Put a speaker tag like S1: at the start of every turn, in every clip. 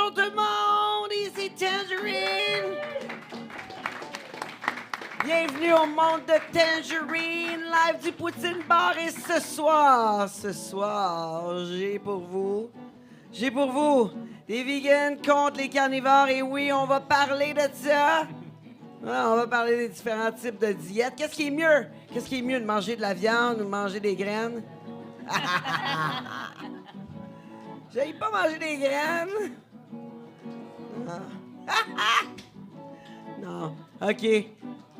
S1: Bonjour tout le monde, ici Tangerine. Bienvenue au monde de Tangerine, live du Poutine Bar. Et ce soir, j'ai pour vous des vegans contre les carnivores. Et oui, on va parler de ça. On va parler des différents types de diètes. Qu'est-ce qui est mieux? Qu'est-ce qui est mieux de manger de la viande ou de manger des graines? J'aille pas manger des graines. Non. OK.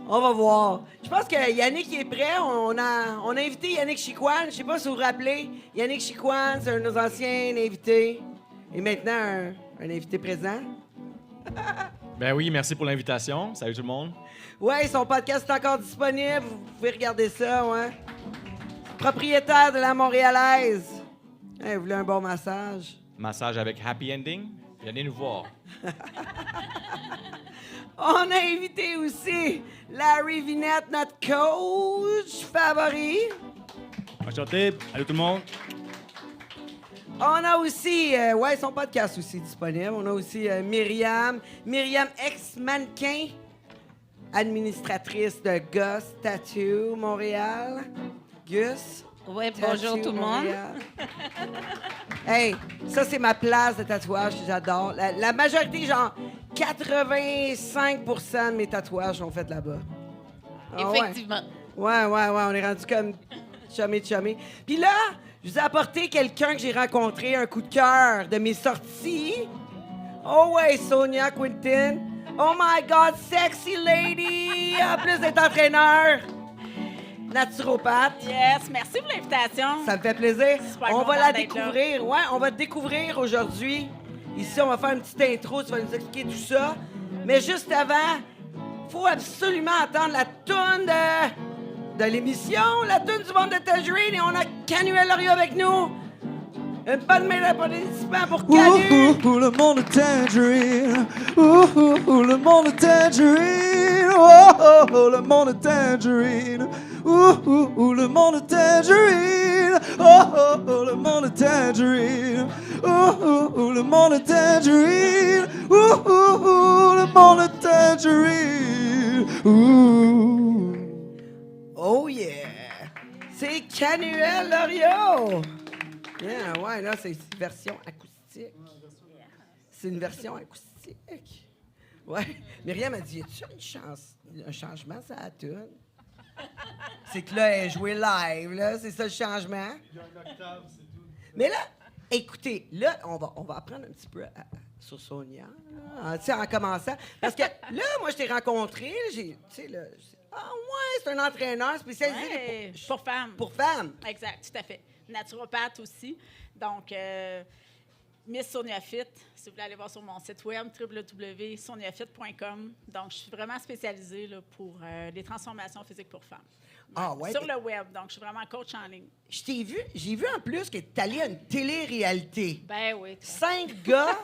S1: On va voir. Je pense que Yannick est prêt. On a invité Yannick Chicoine. Je sais pas si vous vous rappelez. Yannick Chicoine, c'est un de nos anciens invités. Et maintenant, un invité présent.
S2: Ben oui, merci pour l'invitation. Salut tout le monde.
S1: Ouais, son podcast est encore disponible. Vous pouvez regarder ça, ouais. Propriétaire de la Montréalaise. Hey, vous voulez un bon massage?
S2: Massage avec happy ending. Venez nous voir.
S1: On a invité aussi Larry Vinette, notre coach favori.
S3: Enchanté. Allô tout le monde.
S1: On a aussi, son podcast aussi disponible. On a aussi Myriam, ex-mannequin, administratrice de Gus Tattoo Montréal. Gus.
S4: Oui, bonjour tout le monde.
S1: Hey, ça c'est ma place de tatouage que j'adore. La majorité, genre 85% de mes tatouages sont faits là-bas.
S4: Effectivement.
S1: Ouais, on est rendu comme chumé. Puis là, je vous ai apporté quelqu'un que j'ai rencontré, un coup de cœur de mes sorties. Oh ouais, Sonia Quintin. Oh my God, sexy lady! En plus d'être entraîneur, naturopathe.
S4: Yes, merci pour l'invitation.
S1: Ça me fait plaisir.
S4: Super
S1: On va la
S4: contente d'être là.
S1: découvrir. Ouais, on va te découvrir aujourd'hui. Ici, on va faire une petite intro. Tu vas nous expliquer tout ça. Mais juste avant, faut absolument entendre la toune de l'émission, la toune du monde de Tangerine. Et on a Canuel Loriot avec nous. Une bonne main d'applaudissements pour Canu.
S5: Le monde de Tangerine. Le monde de Tangerine. Le monde de Tangerine. Le monde de Tangerine. Le monde de Tangerine. Le monde de Tangerine. Le monde de Tangerine.
S1: Oh yeah! C'est Canuel Loriot! Yeah, ouais, là, c'est une version acoustique. C'est une version acoustique. Ouais. Myriam a dit, y a-tu un changement, ça, à la tune? C'est que là, elle est jouée live, là. C'est ça le changement. Il y a une octave, c'est tout. Mais là, écoutez, là, on va apprendre un petit peu sur Sonia, là, tu sais, en commençant. Parce que là, moi, je t'ai rencontré, là, tu sais, là, c'est un entraîneur spécialisé
S4: Pour femmes.
S1: pour femmes.
S4: Exact, tout à fait. Naturopathe aussi. Donc, Miss Sonia Fit, si vous voulez aller voir sur mon site web, www.soniafit.com. Donc, je suis vraiment spécialisée là, pour les transformations physiques pour femmes.
S1: Ah ouais?
S4: Sur le web. Donc, je suis vraiment coach en ligne.
S1: J'ai vu en plus que tu es allé à une télé-réalité.
S4: Ben oui.
S1: 5 gars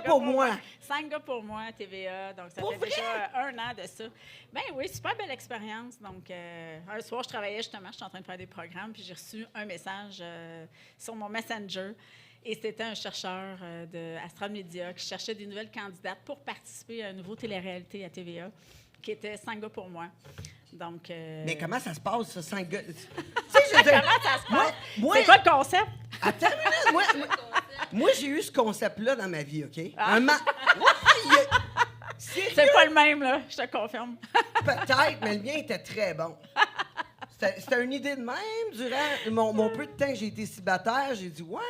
S1: pour moi.
S4: 5 gars pour moi, TVA. Donc, ça
S1: Pour
S4: fait
S1: vrai?
S4: déjà 1 an de ça. Ben oui, super belle expérience. Donc, un soir, je travaillais justement, j'étais en train de faire des programmes, puis j'ai reçu un message sur mon Messenger. Et c'était un chercheur de Astral Media qui cherchait des nouvelles candidates pour participer à une nouvelle télé-réalité à TVA, qui était 5 gars pour moi. Donc,
S1: Mais comment ça se passe, ça, 5 gars? Tu sais,
S4: comment ça se passe?
S1: moi-
S4: C'est quoi le concept?
S1: Attends une minute, moi, j'ai eu ce concept-là dans ma vie, OK?
S4: Ah.
S1: Sérieux?
S4: C'est pas le même, là, je te confirme.
S1: Peut-être, mais le mien était très bon. C'était une idée de même. Durant mon peu de temps que j'ai été célibataire, j'ai dit, ouais,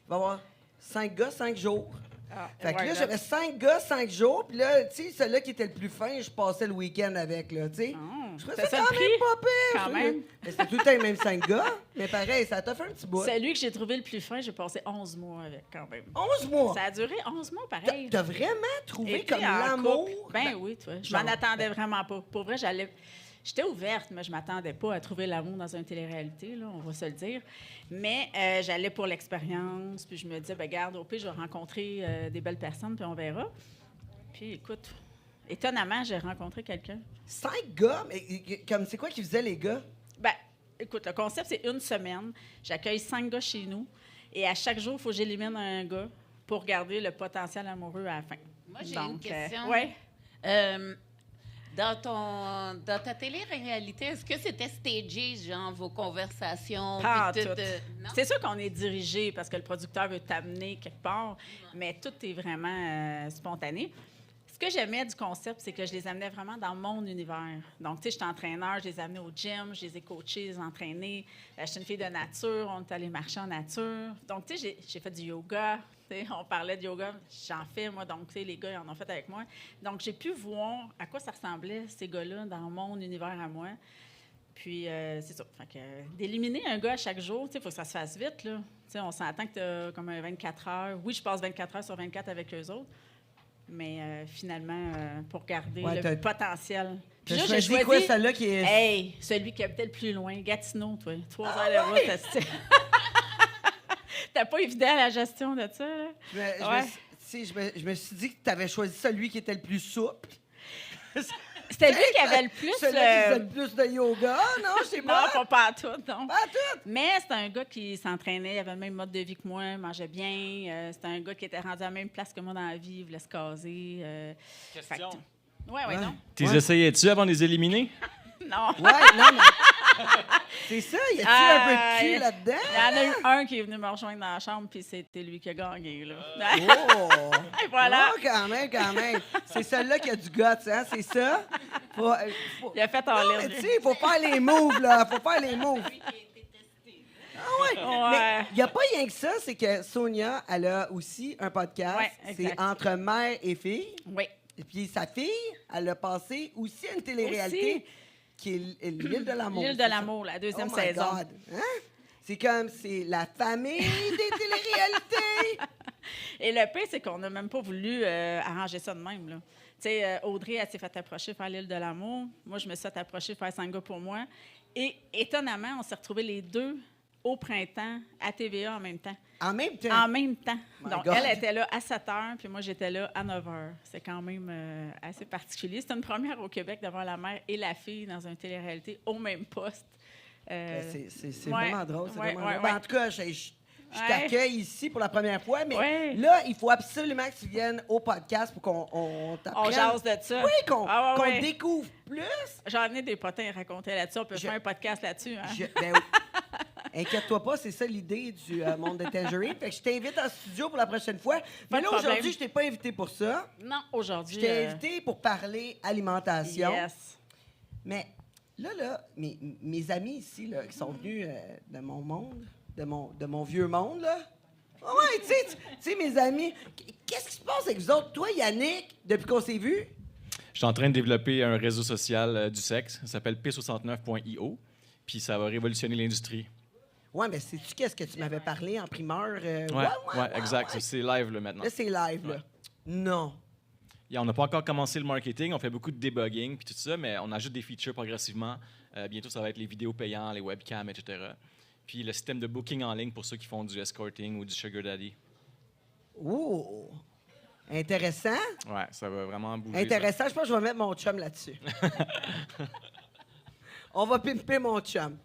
S1: il va y avoir 5 gars, 5 jours.
S4: Ah,
S1: Fait que
S4: ouais,
S1: là, j'avais 5 gars, 5 jours. Puis là, tu sais, celui-là qui était le plus fin, je passais le week-end avec, là, tu sais. Je trouvais
S4: c'est
S1: ça
S4: ça
S1: quand
S4: le
S1: même
S4: prix?
S1: pas pire.
S4: Quand même.
S1: Mais c'était tout le temps les mêmes 5 gars. Mais pareil, ça t'a fait un petit bout.
S4: Celui que j'ai trouvé le plus fin, j'ai passé 11 mois avec, quand même.
S1: 11 mois.
S4: Ça a duré 11 mois, pareil.
S1: T'as vraiment trouvé
S4: Été
S1: comme
S4: en
S1: l'amour?
S4: couple. Ben oui, toi. Je
S1: Genre,
S4: m'en attendais vraiment pas. Pour vrai, j'étais ouverte, mais je m'attendais pas à trouver l'amour dans une télé-réalité, là, on va se le dire. Mais j'allais pour l'expérience, puis je me disais, ben garde, au pire, je vais rencontrer des belles personnes, puis on verra. Puis écoute, étonnamment, j'ai rencontré quelqu'un.
S1: 5 gars? Mais comme c'est quoi qu'ils faisaient, les gars?
S4: Ben, écoute, le concept, c'est une semaine. J'accueille 5 gars chez nous. Et à chaque jour, il faut que j'élimine un gars pour garder le potentiel amoureux à la fin.
S6: Moi, j'ai une question.
S4: Oui.
S6: Dans ta télé-réalité, est-ce que c'était stagé, genre vos conversations?
S4: Pas
S6: puis
S4: tout.
S6: Non?
S4: C'est sûr qu'on est dirigé parce que le producteur veut t'amener quelque part, mais tout est vraiment spontané. Ce que j'aimais du concept, c'est que je les amenais vraiment dans mon univers. Donc, tu sais, j'étais entraîneur, je les amenais au gym, je les ai coachés, je les ai entraînés. J'étais une fille de nature, on est allé marcher en nature. Donc, tu sais, j'ai fait du yoga. Tu sais, on parlait de yoga, j'en fais, moi. Donc, tu sais, les gars, ils en ont fait avec moi. Donc, j'ai pu voir à quoi ça ressemblait, ces gars-là, dans mon univers à moi. Puis, c'est ça. Fait que, d'éliminer un gars à chaque jour, tu sais, il faut que ça se fasse vite, là. Tu sais, on s'entend que tu as comme un 24 heures. Oui, je passe 24 heures sur 24 avec eux autres. Mais finalement, pour garder le potentiel. Puis
S1: T'as
S4: là,
S1: choisi
S4: j'ai choisi
S1: quoi, celle-là qui est...
S4: Hey, celui qui habitait le plus loin, Gatineau, toi. 3 heures de route, esti. T'as pas évident la gestion de ça, là?
S1: Je me suis dit que tu avais choisi celui qui était le plus souple.
S4: C'était lui qui avait le plus...
S1: Celui qui faisait le plus de yoga, non? Je sais pas.
S4: Non, pas tout, non.
S1: Pas tout.
S4: Mais c'était un gars qui s'entraînait, il avait le même mode de vie que moi, mangeait bien. C'était un gars qui était rendu à la même place que moi dans la vie, il voulait se caser.
S2: Question.
S4: Oui, non.
S2: T'es essayais-tu avant de les éliminer?
S4: Non.
S1: Ouais, non, mais... C'est ça, y a-tu un peu de cul là-dedans?
S4: Il y en a eu un qui est venu me rejoindre dans la chambre, puis c'était lui qui a gagné, là.
S1: Oh!
S4: Et voilà.
S1: Oh, quand même. C'est celui-là qui a du guts, hein? C'est ça?
S4: Il a fait en
S1: Non, mais tu sais, il faut faire les moves, là. Faut faire les moves. Ah ouais. Mais il n'y a pas rien que ça, c'est que Sonia, elle a aussi un podcast.
S4: Ouais, exact.
S1: C'est Entre mère et fille.
S4: Oui.
S1: Et puis sa fille, elle a passé aussi à une télé-réalité
S4: Aussi.
S1: qui est l'île de l'amour.
S4: L'île de l'amour, la deuxième saison.
S1: Oh my God. Hein? C'est la famille des télé-réalités.
S4: Et le pire, c'est qu'on n'a même pas voulu arranger ça de même, là. Tu sais, Audrey, elle s'est fait approcher faire l'île de l'amour. Moi, je me suis fait approcher faire 5 gars pour moi. Et étonnamment, on s'est retrouvés les deux au printemps à TVA en même temps.
S1: En même temps.
S4: En même temps.
S1: My
S4: Donc,
S1: God.
S4: elle était là à 7 h, puis moi, j'étais là à 9 h. C'est quand même assez particulier. C'est une première au Québec d'avoir la mère et la fille dans une télé-réalité au même poste.
S1: C'est
S4: ouais,
S1: vraiment drôle. C'est
S4: ouais,
S1: vraiment
S4: ouais,
S1: drôle. Ben,
S4: ouais.
S1: en tout cas, je t'accueille ici pour la première fois, mais
S4: Ouais.
S1: là, il faut absolument que tu viennes au podcast pour qu'on t'apprenne.
S4: On jase de ça.
S1: Oui, qu'on
S4: Ah, ouais, ouais.
S1: découvre plus.
S4: J'en ai des potins à raconter là-dessus. On peut faire un podcast là-dessus. Hein?
S1: Ben oui. Inquiète-toi pas, c'est ça l'idée du monde de Tangerine. Fait que je t'invite en studio pour la prochaine fois. Mais
S4: de
S1: là,
S4: problème.
S1: aujourd'hui, je t'ai pas invité pour ça.
S4: Non, aujourd'hui.
S1: Je t'ai invité pour parler alimentation.
S4: Yes.
S1: Mais là, mes amis ici, là, qui sont venus de mon monde, de mon vieux monde, là. Ah ouais, tu sais, mes amis, qu'est-ce qui se passe avec vous autres? Toi, Yannick, depuis qu'on s'est vus?
S2: Je suis en train de développer un réseau social du sexe. Ça s'appelle p69.io. Puis ça va révolutionner l'industrie.
S1: Ouais, mais sais-tu qu'est-ce que tu m'avais parlé en primeur?
S2: Ouais, exact.
S1: ouais.
S2: C'est live là, maintenant.
S1: Là, c'est live, là.
S2: Ouais.
S1: Non.
S2: On n'a pas encore commencé le marketing. On fait beaucoup de debugging puis tout ça, mais on ajoute des features progressivement. Bientôt, ça va être les vidéos payantes, les webcams, etc. Puis le système de booking en ligne pour ceux qui font du escorting ou du sugar daddy.
S1: Oh! Intéressant.
S2: Ouais, ça va vraiment bouger.
S1: Intéressant. Je pense que je vais mettre mon chum là-dessus. On va pimper mon chum.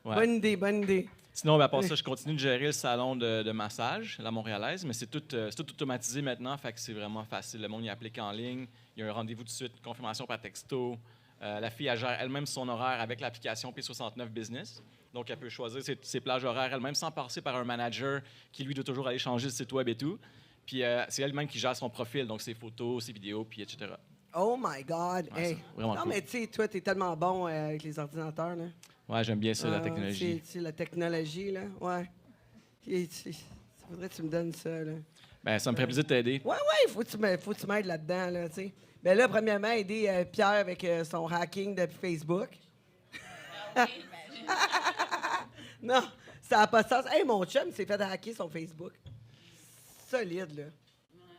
S2: Ouais.
S1: Bonne idée.
S2: Sinon, à part ça, je continue de gérer le salon de massage, la montréalaise, mais c'est tout automatisé maintenant, fait que c'est vraiment facile. Le monde y applique en ligne, il y a un rendez-vous tout de suite, confirmation par texto. La fille, elle gère elle-même son horaire avec l'application P69 Business. Donc, elle peut choisir ses plages horaires elle-même sans passer par un manager qui, lui, doit toujours aller changer le site web et tout. Puis, c'est elle-même qui gère son profil, donc ses photos, ses vidéos, puis etc.
S1: Oh my God!
S2: Ouais,
S1: Hey.
S2: c'est vraiment
S1: Non,
S2: cool.
S1: mais tu sais, toi, t'es tellement bon avec les ordinateurs, là.
S2: Ouais, j'aime bien ça, la technologie.
S1: Tu sais, la technologie, là. Ouais. Il faudrait que tu me donnes ça, là.
S2: Ben, ça me ferait plaisir de t'aider.
S1: Ouais, faut que tu m'aides là-dedans, là, tu sais. Ben là, premièrement, aider Pierre avec son hacking de Facebook. Non, ça n'a pas de sens. Hey, mon chum s'est fait hacker son Facebook. Solide, là.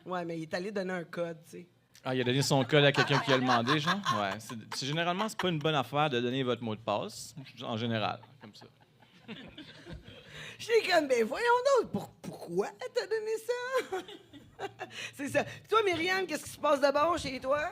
S1: Ouais, mais il est allé donner un code, tu sais.
S2: Ah, il a donné son code à quelqu'un qui a demandé, genre? Ouais. Généralement, c'est pas une bonne affaire de donner votre mot de passe, en général, comme ça.
S1: J'étais comme, ben voyons donc, pourquoi t'as donné ça? C'est ça. Toi, Myriam, qu'est-ce qui se passe de bon chez toi?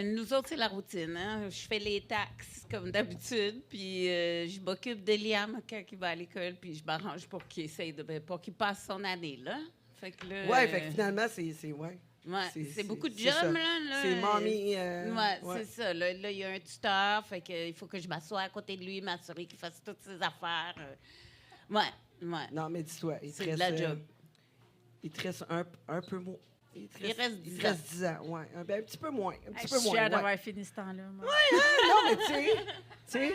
S6: Nous autres, c'est la routine. Hein? Je fais les taxes comme d'habitude, puis je m'occupe de Liam quand il va à l'école, puis je m'arrange pour qu'il essaye pour qu'il passe son année, là. Fait que là,
S1: Ouais, fait que finalement, c'est ouais.
S6: Ouais, c'est beaucoup de
S1: c'est
S6: jobs,
S1: ça.
S6: là.
S1: C'est mamie.
S6: Ouais, c'est ça. Là, il y a un tuteur, fait que il faut que je m'assoie à côté de lui, m'assurer qu'il fasse toutes ses affaires. Ouais.
S1: Non, mais dis-toi, il te
S6: C'est de
S1: reste...
S6: la job.
S1: Il te reste un peu moins. Il te
S6: reste 10
S1: reste 10 ans, ouais. Un petit peu moins.
S4: Je suis fière d'avoir fini ce temps-là. Moi.
S1: Non, mais tu sais...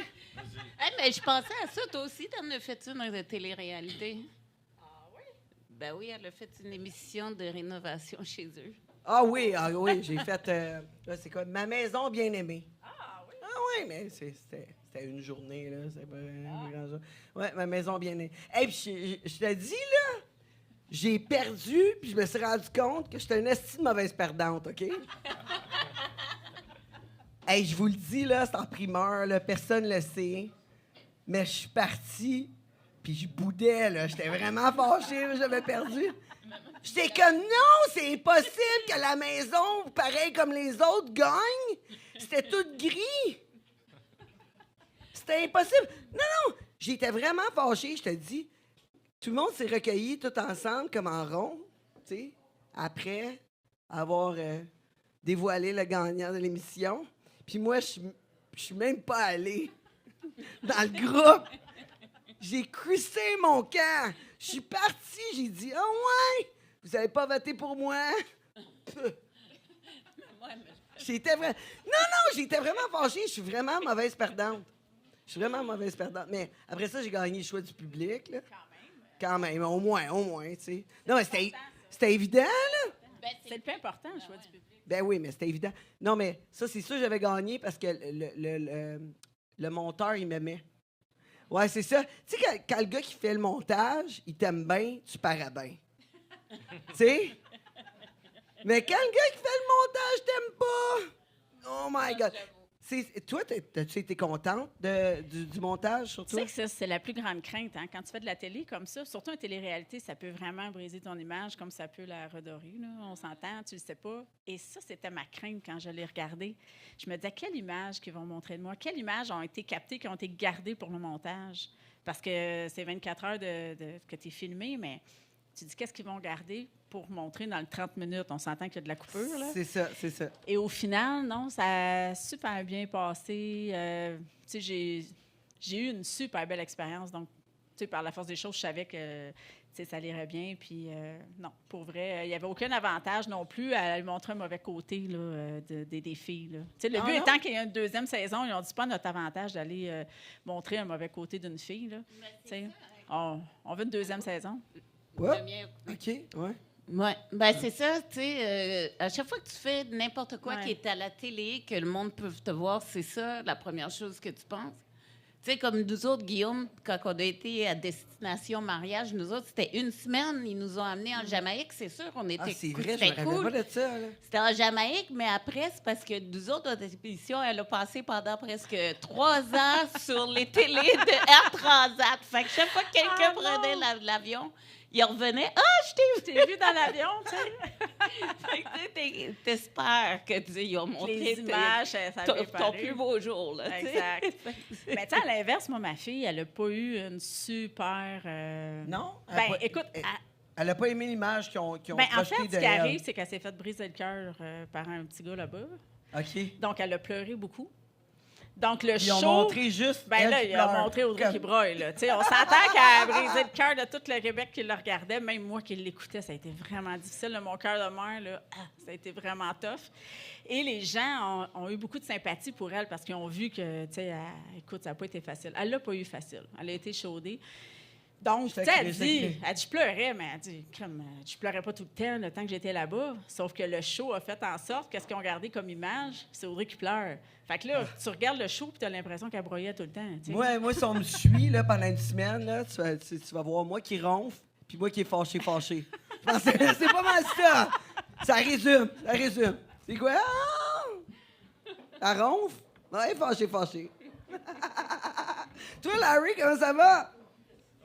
S6: Mais je pensais à ça, toi aussi, t'en as fait une de télé-réalité. Ah oui? Ben oui, elle a fait une émission de rénovation chez eux.
S1: Ah oui, j'ai fait... là, c'est quoi? Ma maison bien-aimée.
S4: Ah oui?
S1: Ah oui, mais c'était une journée, là. C'est pas grand-chose. Ouais, ma maison bien-aimée. Hey, puis je te dis, là... J'ai perdu, puis je me suis rendu compte que j'étais une esti de mauvaise perdante, OK? Hey, je vous le dis, là, c'est en primeur, là, personne ne le sait. Mais je suis partie, puis je boudais, là. J'étais vraiment fâchée, là, j'avais perdu. J'étais comme, non, c'est impossible que la maison, pareil comme les autres, gagne. C'était tout gris. C'était impossible. Non, j'étais vraiment fâchée, je te dis. Tout le monde s'est recueilli tout ensemble, comme en rond, tu sais, après avoir dévoilé le gagnant de l'émission. Puis moi, je suis même pas allée dans le groupe. J'ai crissé mon camp. Je suis partie, j'ai dit « Ah ouais, vous avez pas voté pour moi? » J'étais vraiment... Non, j'étais vraiment fâchée. Je suis vraiment mauvaise perdante. Mais après ça, j'ai gagné le choix du public, là. Quand même, au moins, tu sais. Non, mais c'était évident, là.
S4: C'est le plus important, le choix du public.
S1: Ben oui, mais c'était évident. Non, mais ça, c'est sûr, j'avais gagné parce que le monteur, il m'aimait. Ouais, c'est ça. Tu sais, quand le gars qui fait le montage, il t'aime bien, tu parais bien. Tu sais? Mais quand le gars qui fait le montage t'aime pas, oh my God. Toi, as-tu été contente du montage, surtout?
S4: Tu sais que ça, c'est la plus grande crainte. Hein? Quand tu fais de la télé comme ça, surtout une télé-réalité, ça peut vraiment briser ton image comme ça peut la redorer. Là. On s'entend, tu le sais pas. Et ça, c'était ma crainte quand je l'ai regardé. Je me disais, quelle image qu'ils vont montrer de moi? Quelles images ont été captées, qui ont été gardées pour le montage? Parce que c'est 24 heures que tu es filmé, mais tu dis, qu'est-ce qu'ils vont garder pour montrer dans le 30 minutes? On s'entend qu'il y a de la coupure, là.
S1: C'est ça.
S4: Et au final, non, ça a super bien passé. Tu sais, j'ai eu une super belle expérience. Donc, tu sais, par la force des choses, je savais que, tu sais, ça irait bien. Puis, non, pour vrai, il n'y avait aucun avantage non plus à lui montrer un mauvais côté là, des filles. Là. Tu sais, le but étant qu'il y ait une deuxième saison, ils n'ont dit pas notre avantage d'aller montrer un mauvais côté d'une fille. Là. Tu sais, on veut une deuxième saison.
S1: Ouais. OK, ouais.
S6: Oui, c'est ça, tu sais, à chaque fois que tu fais n'importe quoi qui est à la télé, que le monde peut te voir, c'est ça la première chose que tu penses. Tu sais, comme nous autres, Guillaume, quand on a été à Destination Mariage, nous autres, c'était une semaine, ils nous ont amenés en Jamaïque, c'est sûr, on était
S1: c'est vrai,
S6: c'était
S1: je me rappelle pas de ça, là.
S6: C'était en Jamaïque, mais après, c'est parce que nous autres, notre émission, elle a passé pendant presque 3 ans sur les télés de Air Transat. Fait que chaque fois que quelqu'un prenait l'avion, il revenait. « Ah, je t'ai vu dans l'avion! » tu sais. Fait que t'espères que ils ont montré
S4: les images, ça
S6: ton plus beau jour. Là,
S4: exact. Mais tu sais, à l'inverse, moi, ma fille, elle n'a pas eu une super...
S1: Non?
S4: Écoute...
S1: Elle n'a pas aimé l'image qu'ils ont
S4: en
S1: projetée
S4: fait, ce qui arrive, c'est qu'elle s'est fait briser le cœur par un petit gars là-bas.
S1: OK.
S4: Donc, elle a pleuré beaucoup. Donc, le show...
S1: Ils ont montré juste...
S4: il a montré Audrey qui broye, là. On s'entend qu'elle a brisé le cœur de tout le Québec qui le regardait. Même moi qui l'écoutais, ça a été vraiment difficile. Mon cœur de mère, là, ça a été vraiment tough. Et les gens ont eu beaucoup de sympathie pour elle parce qu'ils ont vu que, écoute, ça n'a pas été facile. Elle l'a pas eu facile. Elle a été chaudée. Donc, tu sais, elle dit, je pleurais, mais elle dit, je pleurais pas tout le temps que j'étais là-bas. Sauf que le show a fait en sorte qu'est-ce qu'ils ont gardé comme image, c'est Audrey qui pleure. Fait que là, tu regardes le show et tu as l'impression qu'elle broyait tout le temps. T'sais.
S1: Moi, si on me suit là, pendant une semaine, là, tu vas voir moi qui ronfle puis moi qui est fâché. Je pense que c'est pas mal ça. Ça résume. C'est quoi? Elle ronfle? Ouais, fâché. Toi, Larry, comment ça va?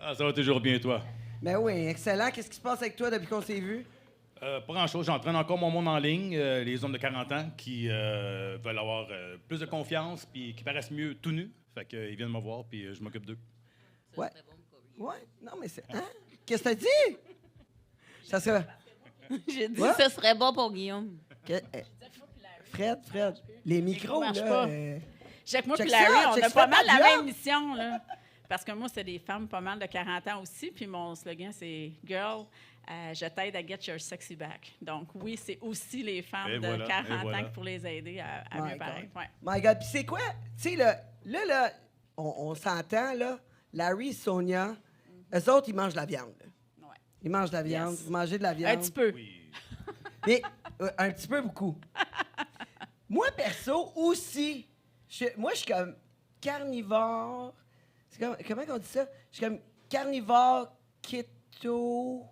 S3: Ah, ça va toujours bien, toi?
S1: Ben oui, excellent. Qu'est-ce qui se passe avec toi depuis qu'on s'est vu?
S3: Pas grand-chose. J'entraîne encore mon monde en ligne, les hommes de 40 ans qui veulent avoir plus de confiance puis qui paraissent mieux tout nus. Fait qu'ils viennent me voir puis je m'occupe d'eux.
S1: Ouais. Ouais. Non, mais c'est. Hein? Qu'est-ce que t'as dit? Ça serait.
S6: J'ai dit
S1: Ouais.
S6: que ce serait bon pour Guillaume.
S1: Fred, les micros,
S4: marchent
S1: là.
S4: pas. Jacques, moi
S1: Check
S4: et Larry,
S1: ça,
S4: on
S1: check
S4: a
S1: ça,
S4: pas mal
S1: ta
S4: la
S1: job.
S4: même mission, là. Parce que moi, c'est des femmes pas mal de 40 ans aussi. Puis mon slogan, c'est « Girl, je t'aide à get your sexy back ». Donc oui, c'est aussi les femmes
S3: Et
S4: de
S3: voilà,
S4: 40
S3: et voilà.
S4: ans pour les aider à
S1: My
S4: mieux paraître. Ouais.
S1: My God. Puis c'est quoi? Tu sais, là, on s'entend, là. Larry et Sonia, eux autres, ils mangent de la viande.
S4: Ouais.
S1: Ils mangent de la viande.
S4: Yes.
S1: Vous mangez de la viande.
S4: Un petit peu.
S3: Oui.
S1: Mais un petit peu beaucoup. Moi, perso, aussi, moi, je suis comme carnivore. Comment on dit ça? Je suis comme carnivore, keto,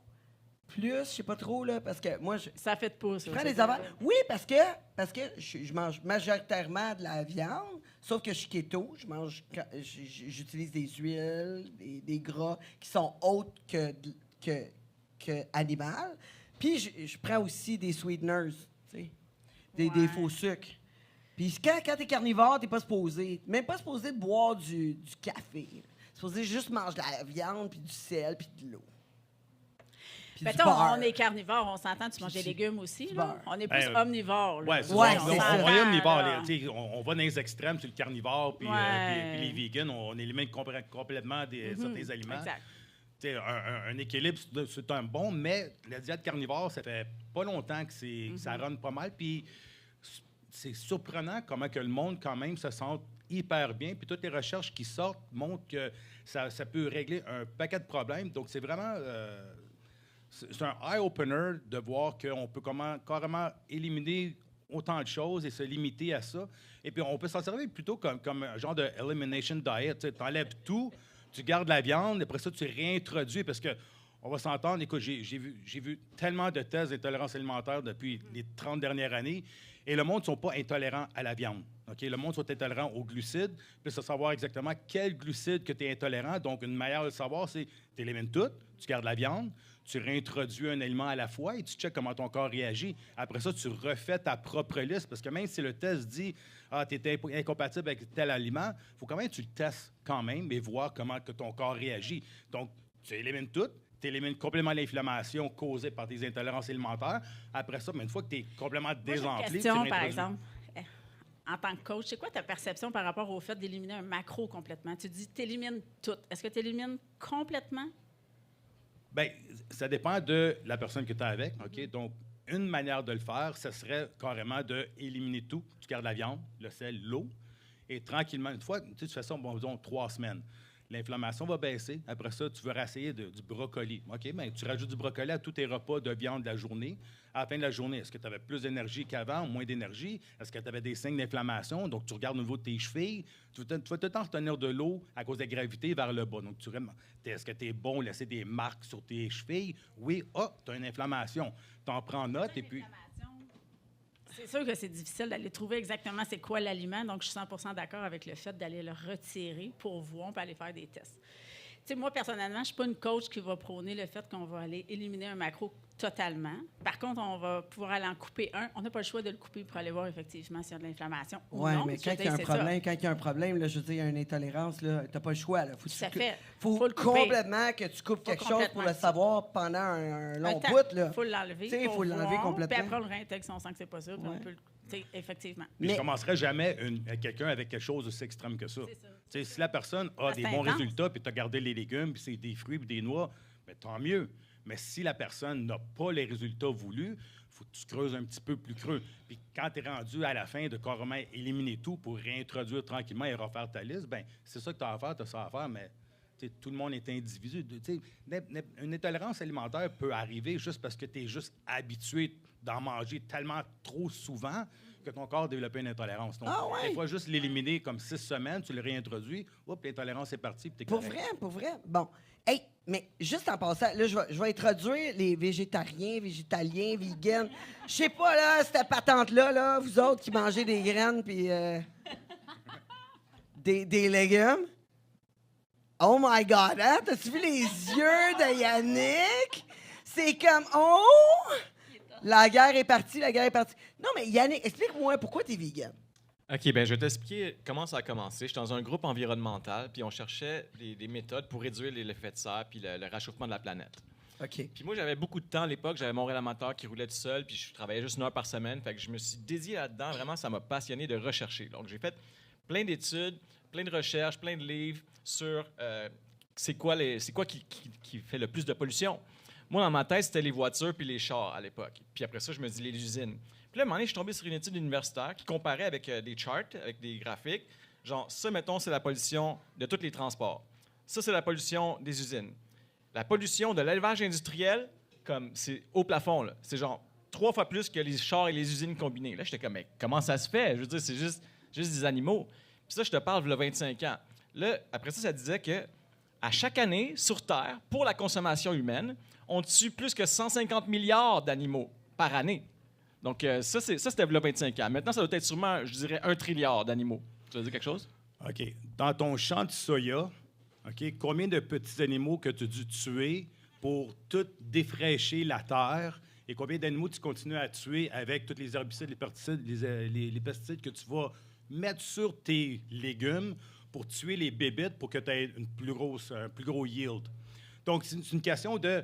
S1: plus, je sais pas trop, là, parce que moi, je
S4: Ça fait de pouce.
S1: prends des affaires. Oui, parce que je mange majoritairement de la viande, sauf que je suis keto. J'utilise des huiles, des gras qui sont autres que animales. Puis je prends aussi des sweeteners, tu sais, des faux sucres. Puis quand t'es carnivore, t'es pas supposé, même pas supposé de boire du café. T'es supposé juste manger de la viande, puis du sel, puis de l'eau. Puis du
S4: Mettons,
S1: beurre.
S4: on est carnivore, on s'entend, tu manges des légumes aussi.
S1: du
S4: Là.
S1: beurre.
S4: On est plus
S3: Ben,
S4: omnivore. Là.
S3: Ouais, c'est
S1: Ouais,
S3: ça.
S1: c'est ça.
S3: On est omnivore.
S4: là.
S3: On va dans les extrêmes sur le carnivore puis
S4: Ouais.
S3: puis les vegans. On élimine complètement certains aliments.
S4: Exact.
S3: Tu sais, un équilibre, c'est un bon, mais la diète carnivore, ça fait pas longtemps que ça run pas mal. Puis c'est surprenant comment que le monde, quand même, se sent hyper bien. Puis toutes les recherches qui sortent montrent que ça peut régler un paquet de problèmes. Donc, c'est vraiment... c'est un eye-opener de voir qu'on peut carrément éliminer autant de choses et se limiter à ça. Et puis, on peut s'en servir plutôt comme un genre de elimination diet. Tu enlèves tout, tu gardes la viande, après ça, tu réintroduis parce que on va s'entendre. Écoute, j'ai vu tellement de tests d'intolérance alimentaire depuis les 30 dernières années et le monde ne sont pas intolérants à la viande. OK? Le monde sont intolérants aux glucides. Puis, c'est savoir exactement quel glucide que tu es intolérant. Donc, une manière de le savoir, c'est tu élimines tout, tu gardes la viande, tu réintroduis un aliment à la fois et tu checkes comment ton corps réagit. Après ça, tu refais ta propre liste parce que même si le test dit « Ah, tu es incompatible avec tel aliment », il faut quand même que tu le testes quand même et voir comment que ton corps réagit. Donc, tu élimines tout, tu élimines complètement l'inflammation causée par tes intolérances alimentaires. Après ça, mais une fois que tu es complètement
S4: Moi, j'ai une
S3: désenflé, tu
S4: question, par
S3: réintroduis.
S4: exemple. En tant que coach, c'est quoi ta perception par rapport au fait d'éliminer un macro complètement? Tu dis tu élimines tout. Est-ce que tu élimines complètement?
S3: Bien, ça dépend de la personne que tu as avec. OK? Donc, une manière de le faire, ce serait carrément d'éliminer tout. Tu gardes la viande, le sel, l'eau, et tranquillement, une fois, tu fais ça, bon, disons, 3 semaines. L'inflammation va baisser. Après ça, tu veux réessayer du brocoli. OK, bien, tu rajoutes du brocoli à tous tes repas de viande de la journée. À la fin de la journée, est-ce que tu avais plus d'énergie qu'avant ou moins d'énergie? Est-ce que tu avais des signes d'inflammation? Donc, tu regardes au niveau de tes chevilles. Tu vas tout le temps retenir de l'eau à cause de la gravité vers le bas. Donc, est-ce que tu es bon laisser des marques sur tes chevilles? Oui, tu as une inflammation. Tu en prends note et puis...
S4: C'est sûr que c'est difficile d'aller trouver exactement c'est quoi l'aliment, donc je suis 100% d'accord avec le fait d'aller le retirer pour voir, on peut aller faire des tests. Tu sais, moi, personnellement, je ne suis pas une coach qui va prôner le fait qu'on va aller éliminer un macro totalement. Par contre, on va pouvoir aller en couper un. On n'a pas le choix de le couper pour aller voir effectivement s'il y a de l'inflammation ou
S1: Oui,
S4: non.
S1: mais
S4: Je
S1: quand
S4: veux
S1: il y a
S4: dire,
S1: un
S4: c'est
S1: problème, là, je veux dire, il y a une intolérance, là, t'as pas le choix, là.
S4: Tout à fait.
S1: Faut
S4: Faut le couper.
S1: complètement que tu coupes quelque chose pour le savoir pendant un
S4: ça.
S1: long
S4: Un temps.
S1: bout, là.
S4: Il faut l'enlever.
S1: Tu sais, il
S4: pour
S1: faut l'enlever
S4: voir,
S1: complètement.
S4: Puis après, on le réintègre si on sent que c'est pas ça. Puis
S1: Ouais.
S4: on peut tu sais, effectivement.
S3: Mais
S1: Mais-
S3: je ne commencerai jamais quelqu'un avec quelque chose aussi extrême que ça.
S4: C'est ça.
S3: Tu sais, si la personne a
S4: Ah,
S3: des
S4: c'est
S3: bons
S4: intense.
S3: résultats, puis tu as gardé les légumes, puis c'est des fruits, puis des noix, bien, tant mieux. Mais si la personne n'a pas les résultats voulus, il faut que tu creuses un petit peu plus creux. Puis quand tu es rendu à la fin de carrément éliminer tout pour réintroduire tranquillement et refaire ta liste, bien, c'est ça que tu as à faire, tu as ça à faire, mais tu sais, tout le monde est individu. Tu sais, une intolérance alimentaire peut arriver juste parce que tu es juste habitué d'en manger tellement trop souvent que ton corps a développé une intolérance. Donc,
S1: Ah ouais?
S3: des fois, juste l'éliminer comme 6 semaines, tu le réintroduis, hop, l'intolérance est partie, puis t'es
S1: Pour
S3: correct.
S1: vrai, pour vrai. Bon. Hey, mais juste en passant, là, je vais introduire les végétariens, végétaliens, vegans. Je sais pas, là, cette patente-là, là, vous autres qui mangez des graines puis des légumes. Oh my God, hein? T'as-tu vu les yeux de Yannick? C'est comme, oh! La guerre est partie, la guerre est partie. Non, mais Yannick, explique-moi pourquoi tu es vegan.
S2: OK, bien, je vais t'expliquer comment ça a commencé. J'étais dans un groupe environnemental, puis on cherchait des méthodes pour réduire l'effet de serre puis le réchauffement de la planète.
S1: OK.
S2: Puis moi, j'avais beaucoup de temps à l'époque. J'avais mon réamateur qui roulait tout seul, puis je travaillais juste 1 heure par semaine. Fait que je me suis dédié là-dedans. Vraiment, ça m'a passionné de rechercher. Donc, j'ai fait plein d'études, plein de recherches, plein de livres sur c'est quoi qui fait le plus de pollution. Moi, dans ma tête, c'était les voitures puis les chars à l'époque. Puis après ça, je me dis les usines. Puis là, à un moment donné, je suis tombé sur une étude universitaire qui comparait avec des charts, avec des graphiques. Genre, ça, mettons, c'est la pollution de tous les transports. Ça, c'est la pollution des usines. La pollution de l'élevage industriel, comme c'est au plafond, là. C'est genre 3 fois plus que les chars et les usines combinées. Là, j'étais comme, mais comment ça se fait? Je veux dire, c'est juste des animaux. Puis ça, je te parle de 25 ans. Là, après ça, ça disait que à chaque année, sur Terre, pour la consommation humaine, on tue plus que 150 milliards d'animaux par année. Donc, ça, c'était il y a 25 ans. Maintenant, ça doit être sûrement, je dirais, 1 trilliard d'animaux. Tu veux dire quelque chose?
S3: OK. Dans ton champ de soya, OK, combien de petits animaux que tu as dû tuer pour tout défraîcher la terre et combien d'animaux tu continues à tuer avec tous les herbicides, les pesticides, les pesticides que tu vas mettre sur tes légumes pour tuer les bébites pour que tu aies un plus gros yield. Donc, c'est une question de...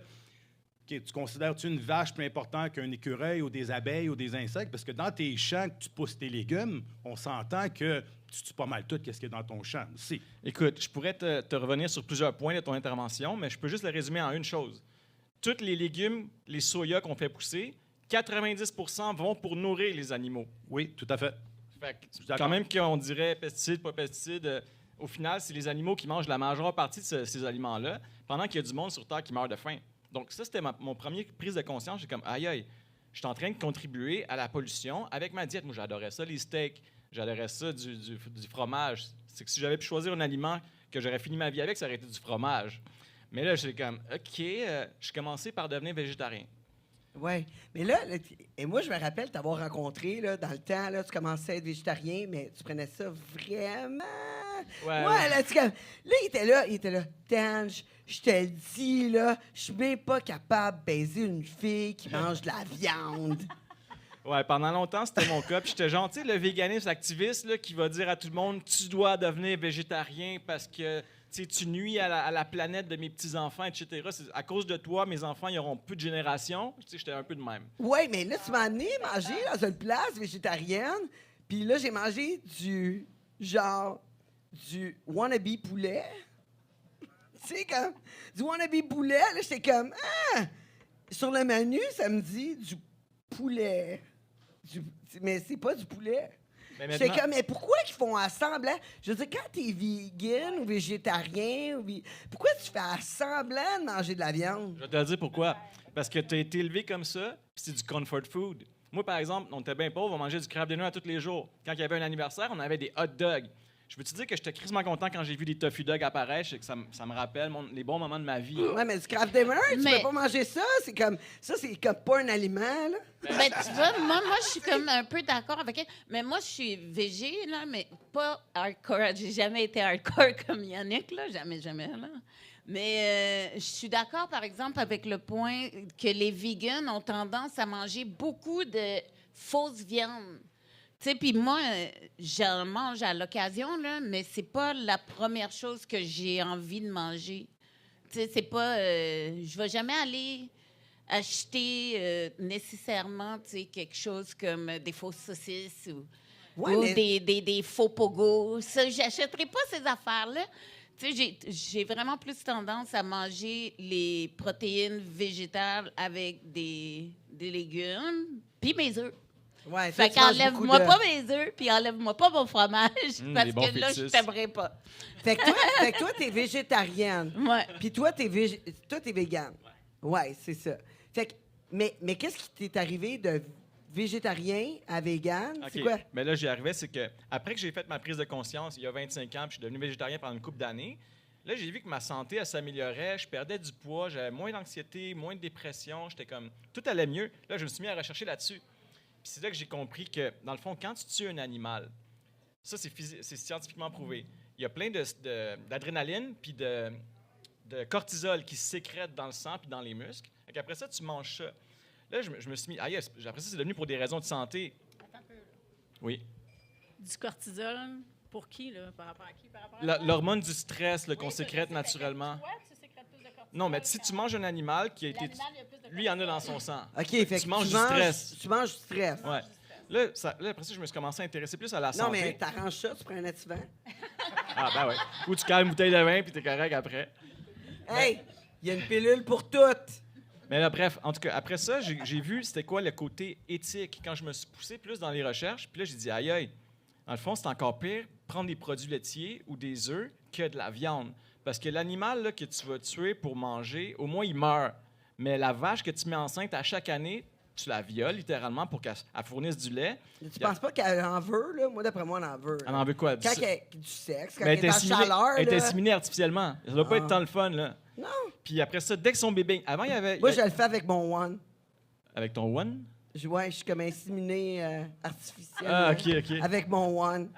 S3: Okay, tu considères-tu une vache plus importante qu'un écureuil ou des abeilles ou des insectes? Parce que dans tes champs que tu pousses tes légumes, on s'entend que tu tues pas mal tout ce qu'il y a dans ton champ aussi.
S2: Écoute, je pourrais te revenir sur plusieurs points de ton intervention, mais je peux juste le résumer en une chose. Tous les légumes, les soya qu'on fait pousser, 90% vont pour nourrir les animaux.
S3: Oui, tout à fait.
S2: Fait que, quand même qu'on dirait pesticides, pas pesticides, au final, c'est les animaux qui mangent la majeure partie de ces aliments-là, pendant qu'il y a du monde sur Terre qui meurt de faim. Donc ça, c'était mon premier prise de conscience. J'ai comme, aïe, je suis en train de contribuer à la pollution avec ma diète. Moi, j'adorais ça, les steaks. J'adorais ça, du fromage. C'est que si j'avais pu choisir un aliment que j'aurais fini ma vie avec, ça aurait été du fromage. Mais là, j'étais comme, OK, je commençais par devenir végétarien.
S1: Oui. Mais là, et moi, je me rappelle t'avoir rencontré là, dans le temps, là, tu commençais à être végétarien, mais tu prenais ça vraiment.
S2: Ouais.
S1: Là, il était là. Tange, je te le dis, là, je suis même pas capable de baiser une fille qui mange de la viande.
S2: Ouais, pendant longtemps, c'était mon cas. Puis j'étais genre, tu sais, le véganiste activiste là, qui va dire à tout le monde, tu dois devenir végétarien parce que tu nuis à la planète de mes petits-enfants, etc. C'est à cause de toi, mes enfants, ils auront plus de génération. Tu sais, j'étais un peu de même.
S1: Oui, mais là, tu m'as amené manger dans une place végétarienne. Puis là, j'ai mangé du wannabe poulet. Tu sais, comme du wannabe poulet. Là, j'étais comme, sur le menu, ça me dit du poulet. Mais c'est pas du poulet. J'étais comme, mais pourquoi ils font semblant? Je veux dire, quand t'es vegan ou végétarien, pourquoi tu fais semblant de manger de la viande?
S2: Je vais te dire pourquoi. Parce que tu as été élevé comme ça, puis c'est du comfort food. Moi, par exemple, on était bien pauvres, on mangeait du crabe dinner à tous les jours. Quand il y avait un anniversaire, on avait des hot dogs. Je veux te dire que j'étais crissement content quand j'ai vu des tofu dogs apparaître, et que ça me rappelle les bons moments de ma vie.
S1: Ouais, mais du crabe dinner, tu peux pas manger ça. C'est comme pas un aliment, là.
S6: Ben, tu vois, moi, je suis comme un peu d'accord avec elle. Mais moi, je suis végé, là, mais pas hardcore. J'ai jamais été hardcore comme Yannick, là. Jamais, là. Mais je suis d'accord, par exemple, avec le point que les vegans ont tendance à manger beaucoup de fausses viandes. Tu sais, puis moi, j'en mange à l'occasion, là, mais c'est pas la première chose que j'ai envie de manger. Tu sais, c'est pas... je vais jamais aller acheter nécessairement, tu sais, quelque chose comme des fausses saucisses ou des faux pogos. Ça, j'achèterai pas ces affaires-là. Tu sais, j'ai vraiment plus tendance à manger les protéines végétales avec des légumes, puis mes œufs.
S1: Ouais,
S6: fait qu'enlève-moi pas mes œufs, puis enlève-moi pas mon fromage, parce que là, je t'aimerais pas.
S1: Fait que toi, t'es végétarienne.
S6: Ouais.
S1: Puis toi, t'es végane. Ouais, c'est ça. Fait que, mais qu'est-ce qui t'est arrivé de végétarien à végane?
S2: Okay.
S1: C'est quoi?
S2: Mais là, j'y arrivais, c'est que après que j'ai fait ma prise de conscience il y a 25 ans, puis je suis devenu végétarien pendant une couple d'années, là, j'ai vu que ma santé, elle s'améliorait, je perdais du poids, j'avais moins d'anxiété, moins de dépression, j'étais comme... Tout allait mieux. Là, je me suis mis à rechercher là-dessus. Puis c'est là que j'ai compris que, dans le fond, quand tu tues un animal, ça, c'est scientifiquement prouvé. Il y a plein d'adrénaline puis de cortisol qui se sécrète dans le sang puis dans les muscles. Et après ça, tu manges ça. Là, je me suis mis... Aïe, après ça, c'est devenu pour des raisons de santé.
S4: Attends un peu, là.
S2: Oui.
S4: Du cortisol, pour qui, là? Par rapport à qui? Par rapport à
S2: L'hormone du stress là, qu'on
S4: Oui, ça, je
S2: sécrète
S4: sais,
S2: naturellement.
S4: mais toi, tu sécrètes plus de cortisol
S2: Non, mais si
S4: quand-
S2: tu manges un animal qui a été...
S4: L'animal, il y a plus de
S2: Lui, il en a dans
S4: cortisol.
S2: son sang.
S1: OK, fait que
S2: tu manges du stress.
S1: Tu manges du stress.
S2: Ouais. Là, après ça, je me suis commencé à intéresser plus à la
S1: Non,
S2: santé.
S1: mais t'arranges ça, tu prends un activant.
S2: Ah, ben ouais. Ou tu cales une bouteille de vin, puis t'es correct après.
S1: Hey, il y a une pilule pour toutes.
S2: Mais là, bref, en tout cas, après ça, j'ai vu c'était quoi le côté éthique quand je me suis poussé plus dans les recherches. Puis là, j'ai dit, aïe, aïe, dans le fond, c'est encore pire prendre des produits laitiers ou des œufs que de la viande. Parce que l'animal là, que tu vas tuer pour manger, au moins, il meurt. Mais la vache que tu mets enceinte à chaque année, tu la violes littéralement pour qu'elle fournisse du lait.
S1: Tu penses pas qu'elle en veut, là? Moi, d'après moi, elle en veut.
S2: Elle en veut quoi?
S1: Quand elle a du sexe, quand
S2: Mais
S1: elle est en chaleur,
S2: elle est
S1: là.
S2: inséminée artificiellement. Ça doit pas être tant le fun, là.
S1: Non.
S2: Puis après ça, dès que son bébé... Avant, il y avait...
S1: Moi, je le fais avec mon One.
S2: Avec ton One?
S1: Ouais, je suis comme inséminé artificiel.
S2: Ah,
S1: là,
S2: OK.
S1: Avec mon One.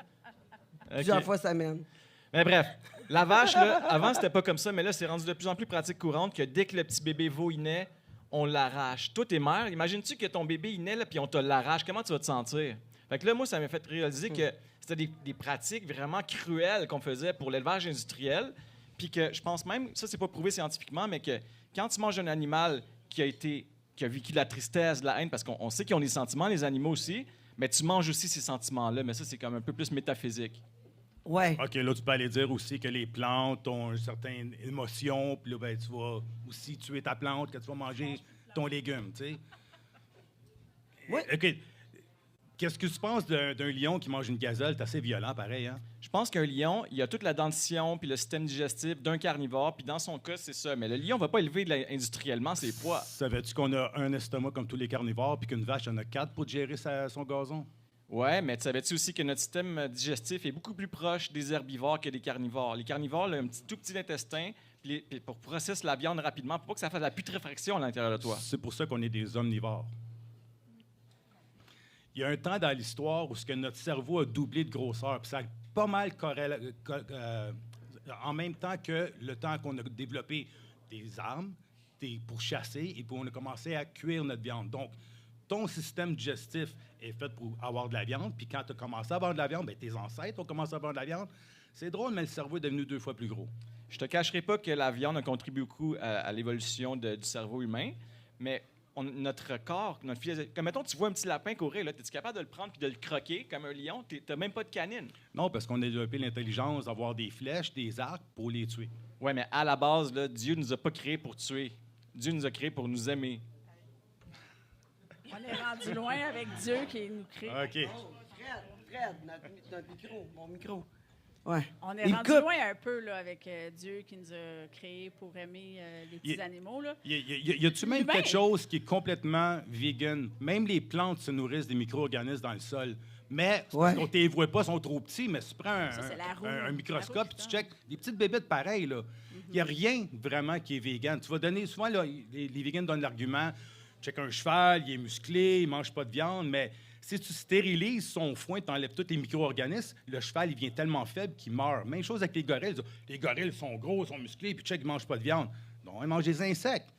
S1: Plusieurs
S2: OK.
S1: fois semaine.
S2: Mais bref, la vache, là, avant, c'était pas comme ça, mais là, c'est rendu de plus en plus pratique courante que dès que le petit bébé veau, il naît, on l'arrache. Toi, t'es mère, imagines-tu que ton bébé, il naît, là, puis on te l'arrache. Comment tu vas te sentir? Fait que là, moi, ça m'a fait réaliser que c'était des pratiques vraiment cruelles qu'on faisait pour l'élevage industriel, puis que je pense même, ça, c'est pas prouvé scientifiquement, mais que quand tu manges un animal qui a vécu de la tristesse, de la haine, parce qu'on sait qu'ils ont des sentiments, les animaux aussi, mais tu manges aussi ces sentiments-là, mais ça, c'est comme un peu plus métaphysique.
S1: Ouais.
S3: OK, là, tu peux aller dire aussi que les plantes ont une certaine émotion, puis là, ben, tu vas aussi tuer ta plante quand tu vas manger ton légume, tu sais.
S1: Oui.
S3: OK. Qu'est-ce que tu penses d'un lion qui mange une gazelle? C'est assez violent, pareil, hein?
S2: Je pense qu'un lion, il a toute la dentition puis le système digestif d'un carnivore, puis dans son cas, c'est ça. Mais le lion va pas élever industriellement ses poids.
S3: Savais-tu qu'on a un estomac comme tous les carnivores, puis qu'une vache en a 4 pour gérer son gazon?
S2: Ouais, mais tu savais-tu aussi que notre système digestif est beaucoup plus proche des herbivores que des carnivores? Les carnivores, là, un tout petit intestin, puis pour processer la viande rapidement, pour pas que ça fasse de la putréfaction à l'intérieur de toi.
S3: C'est pour ça qu'on est des omnivores. Il y a un temps dans l'histoire où ce que notre cerveau a doublé de grosseur, puis ça a pas mal en même temps que le temps qu'on a développé des armes pour chasser et puis on a commencé à cuire notre viande. Donc, ton système digestif est fait pour avoir de la viande, puis quand tu as commencé à avoir de la viande, bien, tes ancêtres ont commencé à avoir de la viande. C'est drôle, mais le cerveau est devenu 2 fois plus gros.
S2: Je te cacherai pas que la viande a contribué beaucoup à l'évolution du cerveau humain, mais notre corps, comme mettons, tu vois un petit lapin courir, là, es-tu capable de le prendre puis de le croquer comme un lion? Tu n'as même pas de canine.
S3: Non, parce qu'on a développé l'intelligence d'avoir des flèches, des arcs pour les tuer.
S2: Oui, mais à la base, là, Dieu ne nous a pas créés pour tuer. Dieu nous a créés pour nous aimer.
S4: On est rendu loin avec Dieu qui nous crée.
S3: OK.
S1: Fred, notre micro, mon micro. Ouais.
S4: On est
S1: Il
S4: rendu
S1: coupe.
S4: loin un peu là, avec Dieu qui nous a créés pour aimer les petits animaux. Là.
S3: Y a-tu même
S4: L'humain.
S3: quelque chose qui est complètement vegan? Même les plantes se nourrissent des micro-organismes dans le sol. Mais,
S1: Ouais.
S3: on ne les voit pas, ils sont trop petits, mais si tu prends
S4: Ça, c'est la roue.
S3: un
S4: La
S3: microscope
S4: roue
S3: et
S4: qui
S3: tu checkes des petites bébêtes pareilles, là. Il n'y a rien vraiment qui est vegan. Tu vas donner, souvent, là, les vegans donnent l'argument, check un cheval, il est musclé, il ne mange pas de viande, mais si tu stérilises son foin, tu enlèves tous les micro-organismes, le cheval, il devient tellement faible qu'il meurt. Même chose avec les gorilles. Les gorilles sont gros, sont musclés, puis check, ils ne mangent pas de viande. Non, ils mangent des insectes.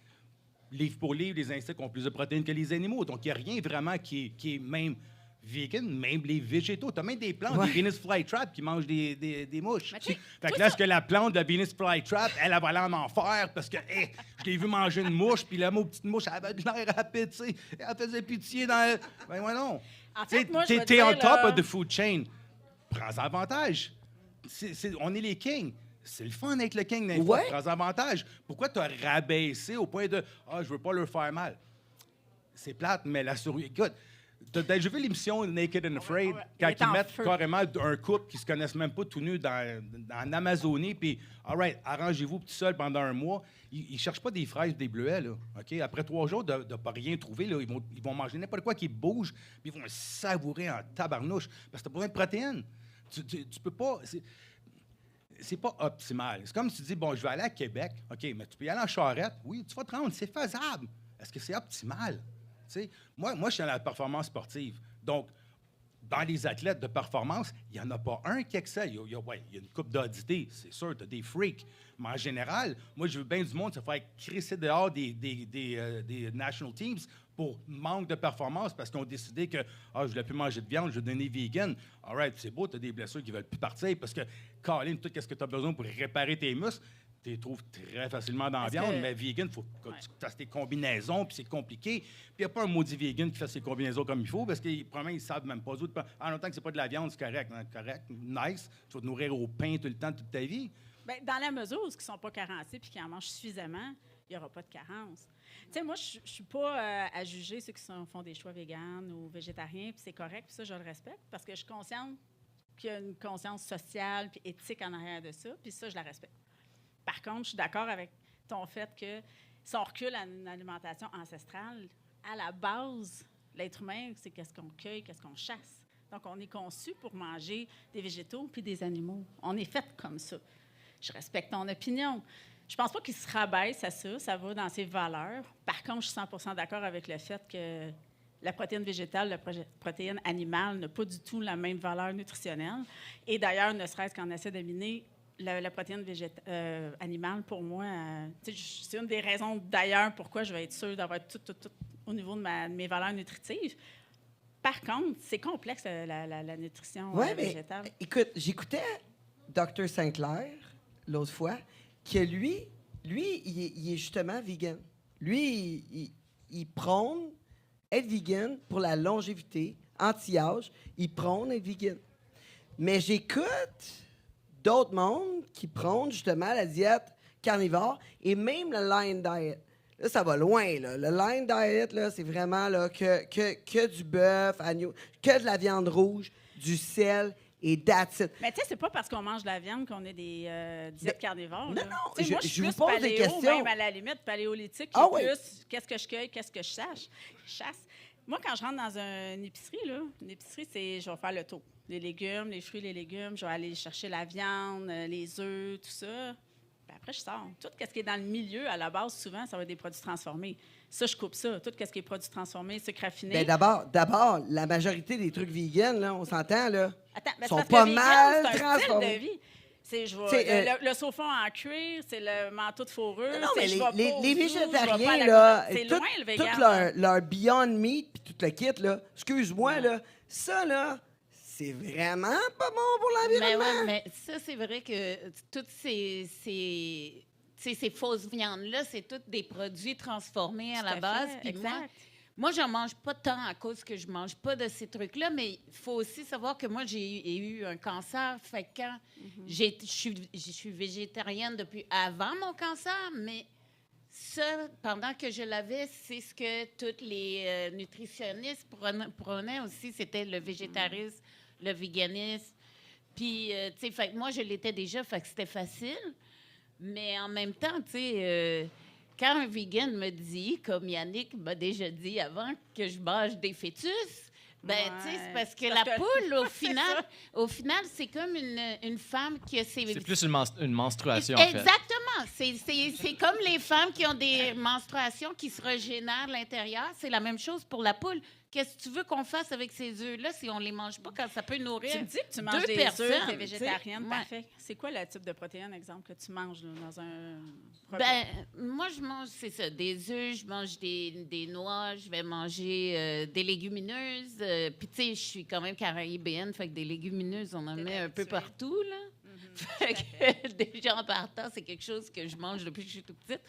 S3: Livre pour livre, les insectes ont plus de protéines que les animaux. Donc, il n'y a rien vraiment qui est même vegan, même les végétaux. Tu as même des plantes,
S1: Ouais.
S3: des Venus flytrap qui mangent des mouches.
S4: Mais tu sais,
S3: Fait que
S4: tout
S3: là,
S4: ça-
S3: est-ce que la plante de la Venus flytrap, elle va aller en enfer parce que je l'ai vu manger une mouche, puis la petite mouche, elle avait de l'air rapide, tu sais. Elle faisait pitié dans le... Ben, ouais, non.
S4: En fait,
S3: T'sais,
S4: moi, je vais
S3: t'es
S4: dire,
S3: on top
S4: là-
S3: of the food chain. Prends avantage. On est les kings. C'est le fun avec le king d'un
S1: Ouais.
S3: Prends avantage. Pourquoi t'as rabaissé au point de « Ah, je veux pas leur faire mal ». C'est plate, mais la souris... Écoute, t'as déjà vu l'émission Naked and Afraid?
S4: ouais.
S3: Quand
S4: Il est
S3: ils
S4: en
S3: mettent
S4: feu.
S3: carrément un couple qui se connaissent même pas tout nus en Amazonie, puis « All right, arrangez-vous tout seul pendant un mois ». Ils cherchent pas des fraises ou des bleuets, là. OK? Après 3 jours de pas rien trouver, là, ils vont manger n'importe quoi qui bouge, puis ils vont le savourer en tabarnouche, parce que t'as besoin de protéines. Tu peux pas... C'est pas optimal. C'est comme si tu dis, bon, je vais aller à Québec. OK, mais tu peux y aller en charrette. Oui, tu vas te rendre. C'est faisable. Est-ce que c'est optimal? Tu sais, moi, je suis dans la performance sportive. Donc, dans les athlètes de performance, il n'y en a pas un qui excelle. Il y a une coupe d'audités, c'est sûr, tu as des freaks. Mais en général, moi, je veux bien du monde se faire crisser dehors des national teams pour manque de performance parce qu'ils ont décidé que je ne voulais plus manger de viande, je vais devenir vegan. All right, c'est beau, tu as des blessures qui ne veulent plus partir parce que, Colin, tout ce que tu as besoin pour réparer tes muscles, tu les trouves très facilement dans la viande, mais vegan, il faut que tu fasses tes combinaisons, puis c'est compliqué. Puis il n'y a pas un maudit vegan qui fait ses combinaisons comme il faut parce que probablement, ils ne savent même pas. En autant que ce n'est pas de la viande, c'est correct. Hein, correct, nice. Tu vas te nourrir au pain tout le temps, toute ta vie.
S4: Bien, dans la mesure où ils ne sont pas carencés puis qu'ils en mangent suffisamment, il n'y aura pas de carence. Tu sais, moi, je ne suis pas à juger ceux qui font des choix véganes ou végétariens, puis c'est correct, puis ça, je le respecte, parce que je suis consciente qu'il y a une conscience sociale puis éthique en arrière de ça, puis ça, je la respecte. Par contre, je suis d'accord avec ton fait que si on recule à une alimentation ancestrale, à la base, l'être humain, c'est qu'est-ce qu'on cueille, qu'est-ce qu'on chasse. Donc, on est conçu pour manger des végétaux puis des animaux. On est fait comme ça. Je respecte ton opinion. Je pense pas qu'il se rabaisse à ça. Ça va dans ses valeurs. Par contre, je suis 100% d'accord avec le fait que la protéine végétale, la protéine animale n'a pas du tout la même valeur nutritionnelle. Et d'ailleurs, ne serait-ce qu'en acides aminés, la protéine animale, pour moi, c'est une des raisons d'ailleurs pourquoi je vais être sûre d'avoir tout au niveau de mes valeurs nutritives. Par contre, c'est complexe, la nutrition végétale.
S1: Écoute, j'écoutais Dr. Sinclair l'autre fois, que lui, il est justement vegan. Lui, il prône être vegan pour la longévité, anti-âge. Il prône être vegan. Mais j'écoute d'autres mondes qui prônent justement la diète carnivore et même le Lion Diet. Là, ça va loin. Là. Le Lion Diet, là, c'est vraiment là, que du bœuf, agneau, que de la viande rouge, du sel et that's it.
S4: Mais tu sais, c'est pas parce qu'on mange de la viande qu'on est des diètes carnivores.
S1: Non,
S4: moi, je suis
S1: vous
S4: plus
S1: pose
S4: paléo,
S1: des questions.
S4: même à la limite, paléolithique, plus qu'est-ce que je cueille, qu'est-ce que je chasse. Moi, quand je rentre dans une épicerie, c'est je vais faire le tour. Les légumes, les fruits, les légumes, je vais aller chercher la viande, les œufs, tout ça. Puis après, je sors. Tout ce qui est dans le milieu, à la base, souvent, ça va être des produits transformés. Ça, je coupe ça. Tout ce qui est produits transformés, sucre raffiné.
S1: Bien, d'abord, la majorité des trucs vegan, là, on s'entend, là,
S4: Attends,
S1: sont pas mal
S4: c'est un
S1: transformés.
S4: style de vie. Le sofa en cuir, c'est le manteau de fourrure.
S1: Non, mais les végétariens,
S4: végétariens,
S1: là,
S4: c'est loin le vegan.
S1: tout leur Beyond Meat puis tout le kit, là, excuse-moi, là, ça, là, c'est vraiment pas bon pour l'environnement.
S6: Mais ça, c'est vrai que toutes ces fausses viandes-là, c'est toutes des produits transformés à la base. Puis moi, j'en mange pas tant à cause que je mange pas de ces trucs-là, mais il faut aussi savoir que moi, j'ai eu un cancer. Fait que quand je suis végétarienne depuis avant mon cancer, mais ça, pendant que je l'avais, c'est ce que tous les nutritionnistes prenaient aussi, c'était le végétarisme, le véganisme. Puis, tu sais, fait que moi, je l'étais déjà, fait que c'était facile. Mais en même temps, tu sais, quand un vegan me dit, comme Yannick m'a déjà dit avant, que je mange des fœtus, ben, tu sais, c'est parce que la poule, au final, c'est comme une femme qui a ses...
S2: C'est plus une menstruation, en fait.
S6: Exactement. C'est comme les femmes qui ont des menstruations qui se régénèrent à l'intérieur. C'est la même chose pour la poule. Qu'est-ce que tu veux qu'on fasse avec ces œufs-là si on les mange pas quand ça peut nourrir
S4: Tu me dis que tu manges des œufs, tu es végétarienne, parfait. C'est quoi le type de protéine, exemple, que tu manges là, dans un repas?
S6: Ben, moi, je mange, c'est ça, des œufs, je mange des noix, je vais manger des légumineuses. Puis, tu sais, je suis quand même caribéenne, fait que des légumineuses, on en met un peu partout, là. Fait que, déjà en partant, c'est quelque chose que je mange depuis que je suis toute petite.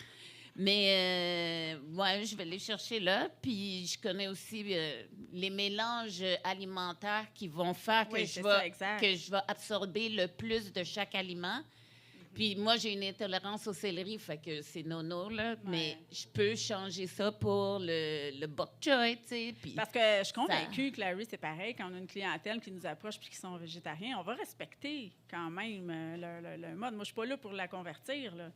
S6: Mais moi, je vais les chercher là. Puis je connais aussi les mélanges alimentaires qui vont faire que je vais absorber le plus de chaque aliment. Puis moi, j'ai une intolérance au céleri, fait que c'est nono, là. Ouais. Mais je peux changer ça pour le bok choy, tu sais.
S4: Parce que je suis convaincue que Larry, c'est pareil. Quand on a une clientèle qui nous approche puis qui sont végétariens, on va respecter quand même le mode. Moi, je suis pas là pour la convertir, là.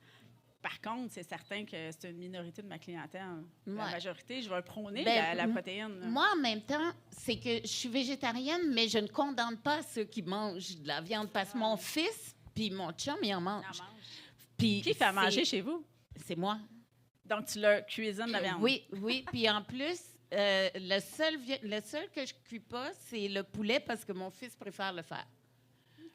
S4: Par contre, c'est certain que c'est une minorité de ma clientèle. Ouais. La majorité, je vais prôner la protéine.
S6: Moi, en même temps, c'est que je suis végétarienne, mais je ne condamne pas ceux qui mangent de la viande parce que mon fils puis mon chum, ils en mangent.
S4: Puis qui fait à manger chez vous?
S6: C'est moi.
S4: Donc, tu leur cuisines la viande?
S6: Oui. Puis en plus, le seul que je ne cuis pas, c'est le poulet parce que mon fils préfère le faire.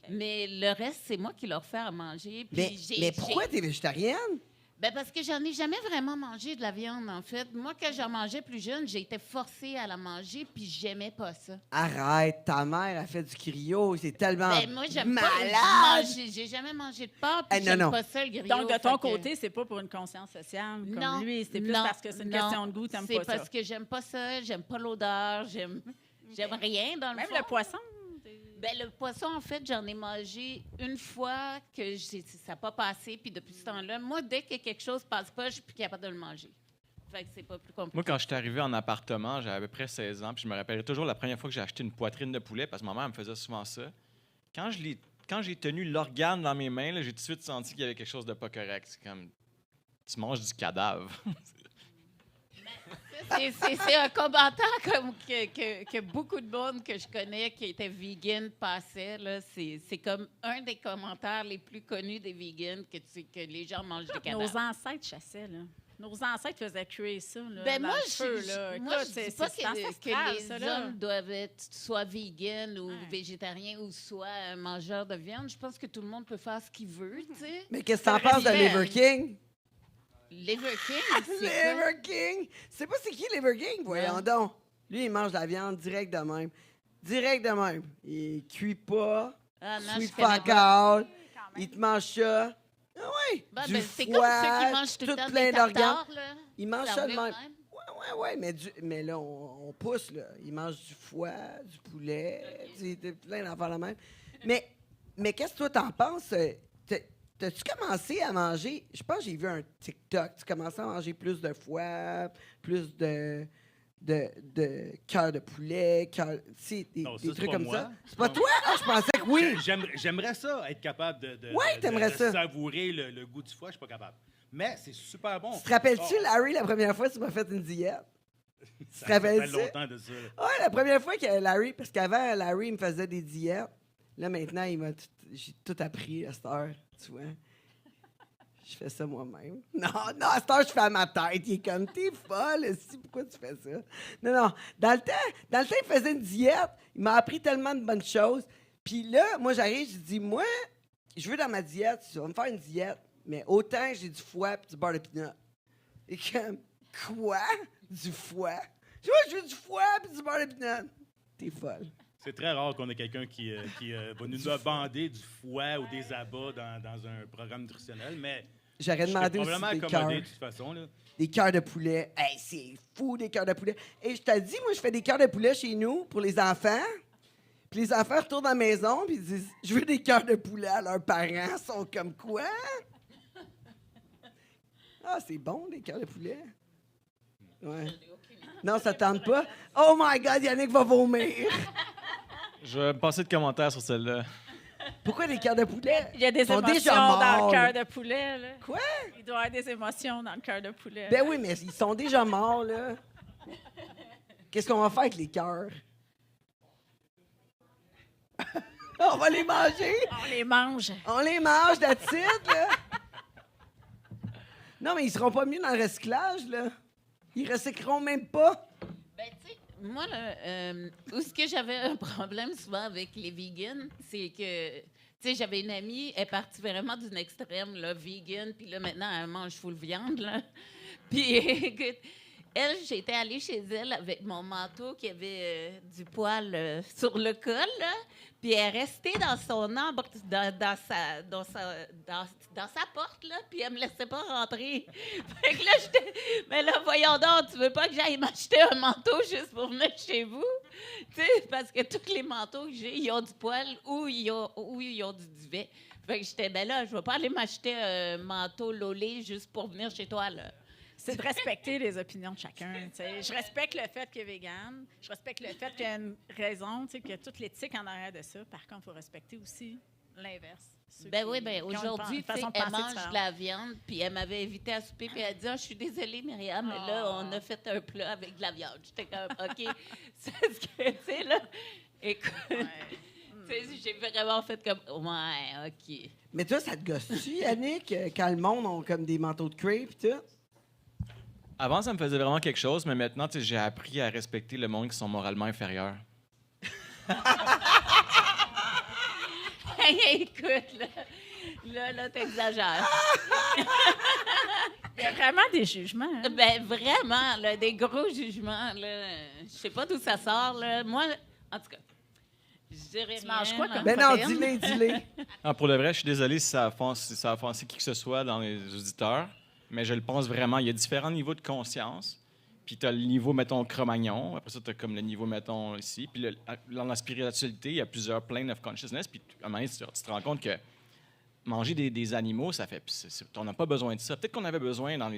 S6: Mais le reste, c'est moi qui leur fais à manger.
S1: Mais pourquoi tu es végétarienne?
S6: Ben parce que j'en ai jamais vraiment mangé de la viande, en fait. Moi, quand j'en mangeais plus jeune, j'ai été forcée à la manger, puis j'aimais pas ça.
S1: Arrête, ta mère a fait du griot, c'est tellement
S6: Ben moi, j'aime pas.
S1: malade!
S6: J'ai jamais mangé de porc, puis
S1: non,
S6: j'aime
S1: non.
S6: pas ça, le griot.
S4: Donc, de ton
S6: fait que-
S4: côté, c'est pas pour une conscience sociale comme
S6: Non,
S4: lui, c'est plus
S6: non,
S4: parce que c'est une
S6: non.
S4: question de goût, t'aimes pas ça.
S6: C'est parce que j'aime pas ça, j'aime pas l'odeur, j'aime rien dans le
S4: Même
S6: fond.
S4: le poisson.
S6: Ben, le poisson, en fait, j'en ai mangé une fois que ça n'a pas passé. Puis depuis ce temps-là, moi, dès que quelque chose passe pas, je suis plus capable de le manger. Fait que c'est pas plus compliqué.
S2: Moi, quand je suis arrivé en appartement, j'avais à peu près 16 ans, puis je me rappellerai toujours la première fois que j'ai acheté une poitrine de poulet, parce que ma mère me faisait souvent ça. Quand j'ai tenu l'organe dans mes mains, là, j'ai tout de suite senti qu'il y avait quelque chose de pas correct. C'est comme, tu manges du cadavre.
S6: C'est un commentaire comme que beaucoup de monde que je connais qui était vegan passait. Là. C'est comme un des commentaires les plus connus des vegans que les gens mangent des cadavres.
S4: Nos ancêtres chassaient, là. Nos ancêtres faisaient cuire ça, là,
S6: Ben
S4: dans
S6: moi,
S4: le feu, là.
S6: moi,
S4: Écoute,
S6: je dis
S4: c'est
S6: pas
S4: ancestral,
S6: que
S4: ça,
S6: les
S4: là.
S6: hommes doivent être soit vegan ou
S4: Ouais.
S6: végétariens ou soit mangeurs de viande. Je pense que tout le monde peut faire ce qu'il veut, tu sais.
S1: Mais qu'est-ce que t'en
S4: C'est
S1: penses de
S4: respect.
S1: Liver King?
S6: Liver King, c'est quoi?
S1: Liver King! C'est pas c'est qui Liver King? Voyons
S6: Non.
S1: donc. Lui, il mange de la viande direct de même. Direct de même. Il cuit pas.
S6: Ah non,
S1: Sweet
S6: je connais
S1: fuck
S6: pas.
S1: out. Il te mange ça. Ah oui!
S6: Ben,
S1: du
S6: ben, c'est
S1: foie,
S6: comme ceux qui mangent tout le temps
S1: plein
S6: des
S1: d'organes.
S6: tartares, là.
S1: Il mange
S6: Ça
S1: ça de
S6: revient
S1: même.
S6: au même.
S1: Ouais, mais là, on pousse, là. Il mange du foie, du poulet, plein d'affaires de même. Mais qu'est-ce que toi, t'en penses? T'as-tu commencé à manger? Je pense que j'ai vu un TikTok. Tu commençais à manger plus de foie, plus de cœur de poulet, des
S3: Non, ça,
S1: des
S3: c'est
S1: trucs
S3: pas
S1: comme
S3: moi.
S1: ça. C'est pas toi? Ah, je pensais que oui.
S3: J'aimerais ça, être capable de
S1: Ouais, t'aimerais ça.
S3: savourer le goût du foie. Je suis pas capable. Mais c'est super bon.
S1: Tu te rappelles-tu,
S3: Oh,
S1: Larry, la première fois que tu m'as fait une diète?
S3: ça
S1: te rappelles
S3: fait
S1: ça?
S3: longtemps de ça. là.
S1: Ouais, la première fois que Larry, parce qu'avant, Larry me faisait des diètes. Là, maintenant, j'ai tout appris à cette heure, tu vois. Je fais ça moi-même. Non, à cette heure, je fais à ma tête. Il est comme, t'es folle, si, pourquoi tu fais ça? Non, dans le temps, il faisait une diète. Il m'a appris tellement de bonnes choses. Puis là, moi, j'arrive, je dis, moi, je veux dans ma diète, tu vas me faire une diète, mais autant j'ai du foie et du beurre de pinot. Et comme, quoi? Du foie? Je veux du foie et du beurre de pinot. T'es folle.
S3: C'est très rare qu'on ait quelqu'un qui va nous bander du foie ou des abats dans un programme nutritionnel, mais
S1: J'aurais
S3: je serais
S1: demandé aussi
S3: probablement
S1: des
S3: accommodé
S1: cœurs.
S3: de toute façon. Là.
S1: Des cœurs de poulet. Hey, c'est fou, des cœurs de poulet. Et je te dis, moi, je fais des cœurs de poulet chez nous pour les enfants. Puis les enfants retournent à la maison puis ils disent « Je veux des cœurs de poulet » à leurs parents. Ils sont comme quoi? Ah, c'est bon, des cœurs de poulet. Ouais. Non, ça tente pas. Oh my God, Yannick va vomir.
S2: Je vais me passer de commentaires sur celle-là.
S1: Pourquoi des cœurs de poulet?
S4: Il y a des
S1: Ils sont
S4: émotions
S1: déjà
S4: dans
S1: morts,
S4: le
S1: là.
S4: cœur de poulet, là.
S1: Quoi?
S4: Il doit y avoir des émotions dans le cœur de poulet.
S1: Ben oui, mais ils sont déjà morts, là. Qu'est-ce qu'on va faire avec les cœurs? On va les manger?
S4: On les mange.
S1: On les mange, that's it, là. Non, mais ils seront pas mieux dans le recyclage, là. Ils recycleront même pas.
S6: Ben, tu sais, moi, là, où ce que j'avais un problème souvent avec les vegans, c'est que, tu sais, j'avais une amie, elle est partie vraiment d'une extrême, là, vegan, puis là, maintenant, elle mange full viande, là. Puis, écoute, elle, j'étais allée chez elle avec mon manteau qui avait du poil sur le col, là. Puis elle est restée dans son arbre, dans sa porte, là, puis elle me laissait pas rentrer. Fait que là, j'étais... Mais là, voyons donc, tu veux pas que j'aille m'acheter un manteau juste pour venir chez vous? Tu sais, parce que tous les manteaux que j'ai, ils ont du poil ou ils ont du duvet. Fait que j'étais, ben là, je vais pas aller m'acheter un manteau lolé juste pour venir chez toi, là.
S4: C'est de respecter les opinions de chacun. T'sais. Je respecte le fait qu'il est vegan. Je respecte le fait qu'il y a une raison, qu'il y a toute l'éthique en arrière de ça. Par contre, il faut respecter aussi l'inverse. Ceux
S6: Ben
S4: qui-
S6: oui, ben
S4: qui ont une
S6: aujourd'hui, tu sais,
S4: façon de
S6: elle
S4: penser
S6: mange
S4: différente.
S6: de la viande, puis elle m'avait invité à souper, puis elle a dit, je suis désolée, Myriam, mais là, on a fait un plat avec de la viande. J'étais comme, OK, c'est ce que, tu sais, là, écoute, tu sais, j'ai vraiment fait comme, ouais, OK.
S1: Mais toi, ça te gosse-tu, Yannick, quand le monde a comme des manteaux de crêpes et tout?
S2: Avant, ça me faisait vraiment quelque chose, mais maintenant, tu sais, j'ai appris à respecter le monde qui sont moralement inférieurs.
S6: Hey, écoute, là, t'exagères.
S4: Il y a vraiment des jugements. Hein?
S6: Ben vraiment, là, des gros jugements. Là. Je sais pas d'où ça sort. Là. Moi, en tout cas, je dirais
S4: Tu manges
S6: rien,
S4: quoi
S6: là.
S4: comme
S1: Ben non,
S4: protéine?
S1: dis-les.
S2: Ah, pour le vrai, je suis désolé si ça a offensé qui que ce soit dans les auditeurs, mais je le pense vraiment. Il y a différents niveaux de conscience. Puis tu as le niveau, mettons, Cro-Magnon. Après ça, tu as comme le niveau, mettons, ici. Puis dans la spiritualité, il y a plusieurs planes of consciousness. Puis à un moment donné, tu te rends compte que manger des animaux, ça fait. On n'a pas besoin de ça. Peut-être qu'on avait besoin dans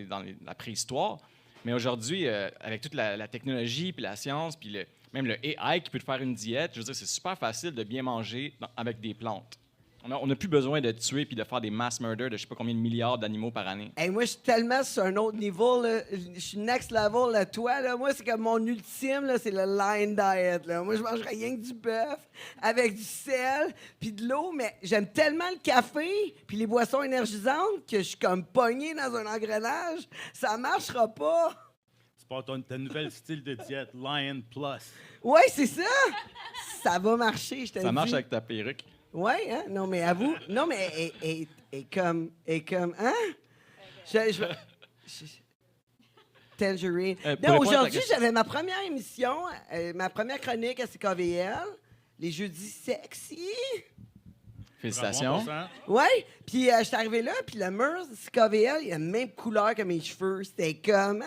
S2: la préhistoire, mais aujourd'hui, avec toute la technologie, puis la science, puis même le AI qui peut te faire une diète, je veux dire, c'est super facile de bien manger avec des plantes. On n'a plus besoin de tuer puis de faire des mass murders de je sais pas combien de milliards d'animaux par année.
S1: Hey, moi, je suis tellement sur un autre niveau. Là. Je suis next level. Là. Toi, là, moi, c'est comme mon ultime, là, c'est le line diet. Là. Moi, je mange rien que du bœuf avec du sel puis de l'eau, mais j'aime tellement le café puis les boissons énergisantes que je suis comme pogné dans un engrenage. Ça marchera pas.
S3: C'est pas ton nouvel style de diète, Lion Plus.
S1: Ouais, c'est ça. Ça va marcher, je te le dis.
S2: Ça marche avec ta perruque.
S1: Ouais, hein? Non, mais avoue. Non, mais et comme. Hein? Tangerine.
S2: Pour
S1: Non,
S2: répondre à ta
S1: aujourd'hui,
S2: question-
S1: j'avais ma première émission, ma première chronique à CKVL, les jeudis sexy.
S2: Félicitations.
S3: Bravo,
S1: Ouais, puis je suis arrivé là, puis le mur de CKVL, il a la même couleur que mes cheveux. C'était comme,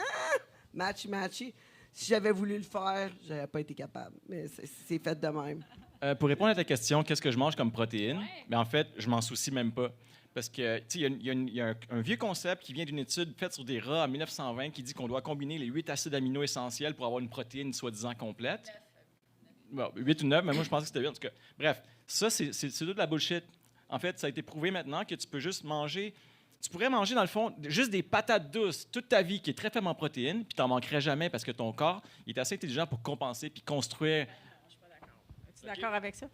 S1: matchy. Si j'avais voulu le faire, j'aurais pas été capable. Mais c'est fait de même.
S2: Pour répondre à ta question, qu'est-ce que je mange comme protéine? Ben, en fait, je m'en soucie même pas. Parce que, tu sais, il y a un vieux concept qui vient d'une étude faite sur des rats en 1920 qui dit qu'on doit combiner les 8 acides amino essentiels pour avoir une protéine soi-disant complète. Bon, 8 ou 9, mais moi, je pensais que c'était 8. En tout cas, bref, ça, c'est toute la bullshit. En fait, ça a été prouvé maintenant que tu peux juste manger... Tu pourrais manger, dans le fond, juste des patates douces toute ta vie qui est très faible en protéines, puis tu n'en manquerais jamais parce que ton corps il est assez intelligent pour compenser puis construire...
S4: Es-tu d'accord avec ça?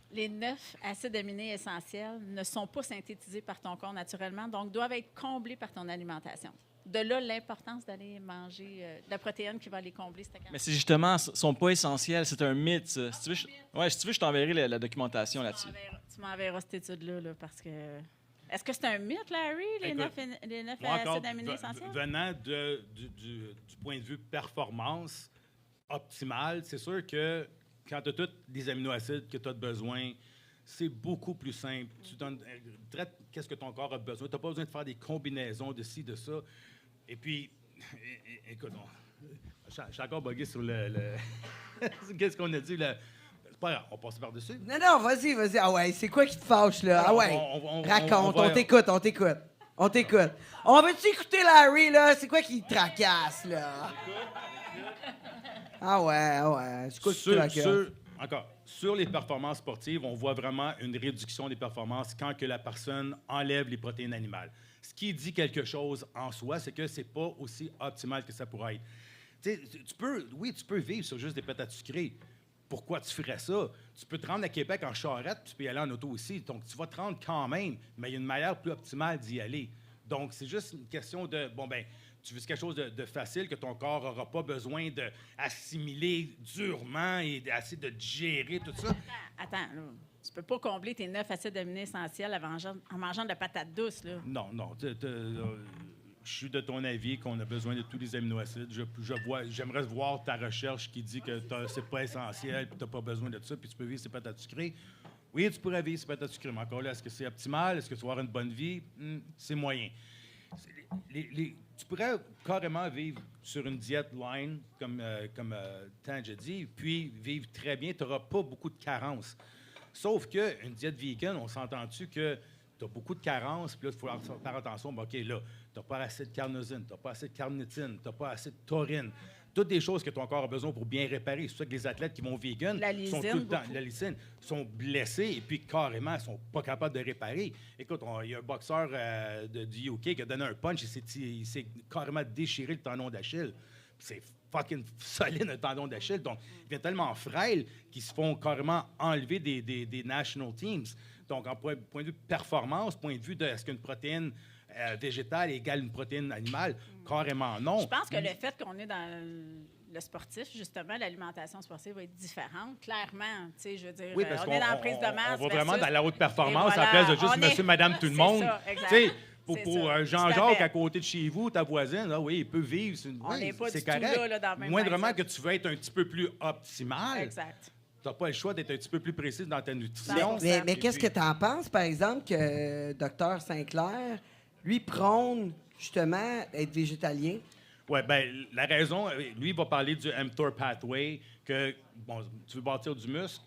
S4: Les 9 acides aminés essentiels ne sont pas synthétisés par ton corps naturellement, donc doivent être comblés par ton alimentation. De là, l'importance d'aller manger de la protéine qui va les combler.
S2: Mais c'est justement, ils ne sont pas essentiels, c'est un mythe, ça. Si tu veux, je t'enverrai la documentation là-dessus.
S4: Tu m'enverras cette étude-là, là, parce que... Est-ce que c'est un mythe, Larry, les 9
S3: Moi, encore,
S4: acides aminés essentiels?
S3: venant du point de vue performance optimale, c'est sûr que quand tu as tous les aminoacides que tu as besoin, c'est beaucoup plus simple. Tu donnes direct qu'est-ce que ton corps a besoin. Tu n'as pas besoin de faire des combinaisons de ci, de ça. Et puis, écoute, je suis encore bugué sur le qu'est-ce qu'on a dit? C'est pas grave, on passe par-dessus.
S1: Non, vas-y. Ah ouais, c'est quoi qui te fâche, là? Ah ouais, raconte,
S3: on
S1: on t'écoute. On veut-tu écouter Larry, là? C'est quoi qui te tracasse, là? Ah ouais, c'est quoi qui te tracasse?
S3: Sur les performances sportives, on voit vraiment une réduction des performances quand que la personne enlève les protéines animales. Ce qui dit quelque chose en soi, c'est que c'est pas aussi optimal que ça pourrait être. Tu peux vivre sur juste des patates sucrées. Pourquoi tu ferais ça? Tu peux te rendre à Québec en charrette, tu peux y aller en auto aussi. Donc, tu vas te rendre quand même, mais il y a une manière plus optimale d'y aller. Donc, c'est juste une question de, tu veux quelque chose de facile que ton corps n'aura pas besoin d'assimiler durement et d'essayer de digérer tout ça.
S4: Attends, là, tu peux pas combler tes 9 acides aminés essentiels en mangeant de la patate douce, là.
S3: Non. Je suis de ton avis qu'on a besoin de tous les aminoacides. J'aimerais voir ta recherche qui dit que c'est pas essentiel, puis tu n'as pas besoin de ça, puis tu peux vivre ces patates sucrées. Oui, tu pourrais vivre ces patates sucrées, mais encore là, est-ce que c'est optimal? Est-ce que tu vas avoir une bonne vie? C'est moyen. Tu pourrais carrément vivre sur une diète line, comme Tange a dit, puis vivre très bien. Tu n'auras pas beaucoup de carences. Sauf qu'une diète vegan, on s'entend-tu que tu as beaucoup de carences, puis là, il faut faire attention. OK, là, tu n'as pas assez de carnosine, tu n'as pas assez de carnitine, tu n'as pas assez de taurine. Toutes des choses que ton corps a besoin pour bien réparer. C'est pour ça que les athlètes qui vont vegan sont tout le temps, la lysine, sont blessés et puis carrément, ils sont pas capables de réparer. Écoute, il y a un boxeur du UK qui a donné un punch, il s'est carrément déchiré le tendon d'Achille. C'est fucking solide, un tendon d'Achille. Donc, il devient tellement frêle qu'ils se font carrément enlever des national teams. Donc, en point de vue performance, point de vue de est-ce qu'une protéine végétale égale une protéine animale, carrément non.
S4: Je pense que le fait qu'on est dans le sportif, justement, l'alimentation sportive va être différente, clairement. Tu sais, je veux dire,
S3: Oui, parce
S4: on
S3: qu'on
S4: est dans la prise de masse.
S3: on va vraiment
S4: versus-
S3: dans la haute performance
S4: Et voilà,
S3: à la place de juste
S4: on est-
S3: monsieur, madame, tout le
S4: C'est
S3: monde.
S4: ça, exact.
S3: Tu sais,
S4: C'est
S3: pour
S4: ça,
S3: Jean-Jacques
S4: tout à fait.
S3: à côté de chez vous, ta voisine, ah oui, il peut vivre.
S4: On
S3: oui,
S4: n'est pas
S3: c'est
S4: du tout
S3: correct.
S4: là, dans le même
S3: Moindrement
S4: mindset.
S3: que tu veux être un petit peu plus optimal,
S4: Exact.
S3: tu n'as pas le choix d'être un petit peu plus précis dans ta nutrition.
S4: 100%.
S1: Mais
S3: Et
S1: qu'est-ce que
S3: puis-
S1: tu en penses, par exemple, que Dr Sinclair, lui, prône justement être végétalien?
S3: Oui, bien, la raison, lui, il va parler du mTOR pathway, que, bon, tu veux bâtir du muscle,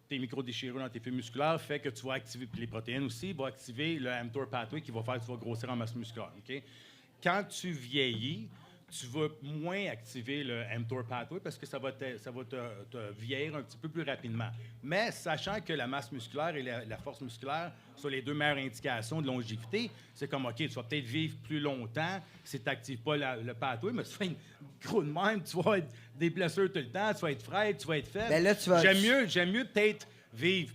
S3: tes microdéchirures dans tes fibres musculaires fait que tu vas activer, puis les protéines aussi, vont activer le mTOR pathway qui va faire que tu vas grossir en masse musculaire. OK? Quand tu vieillis, tu vas moins activer le mTOR pathway parce que ça va te vieillir un petit peu plus rapidement. Mais sachant que la masse musculaire et la force musculaire sont les deux meilleures indications de longévité, c'est comme, OK, tu vas peut-être vivre plus longtemps si tu n'actives pas le pathway, mais tu fais une gros de même, tu vas avoir des blessures tout le temps, tu vas être frêle, tu vas être faible.
S1: Ben là, tu vas-
S3: J'aime mieux peut-être vivre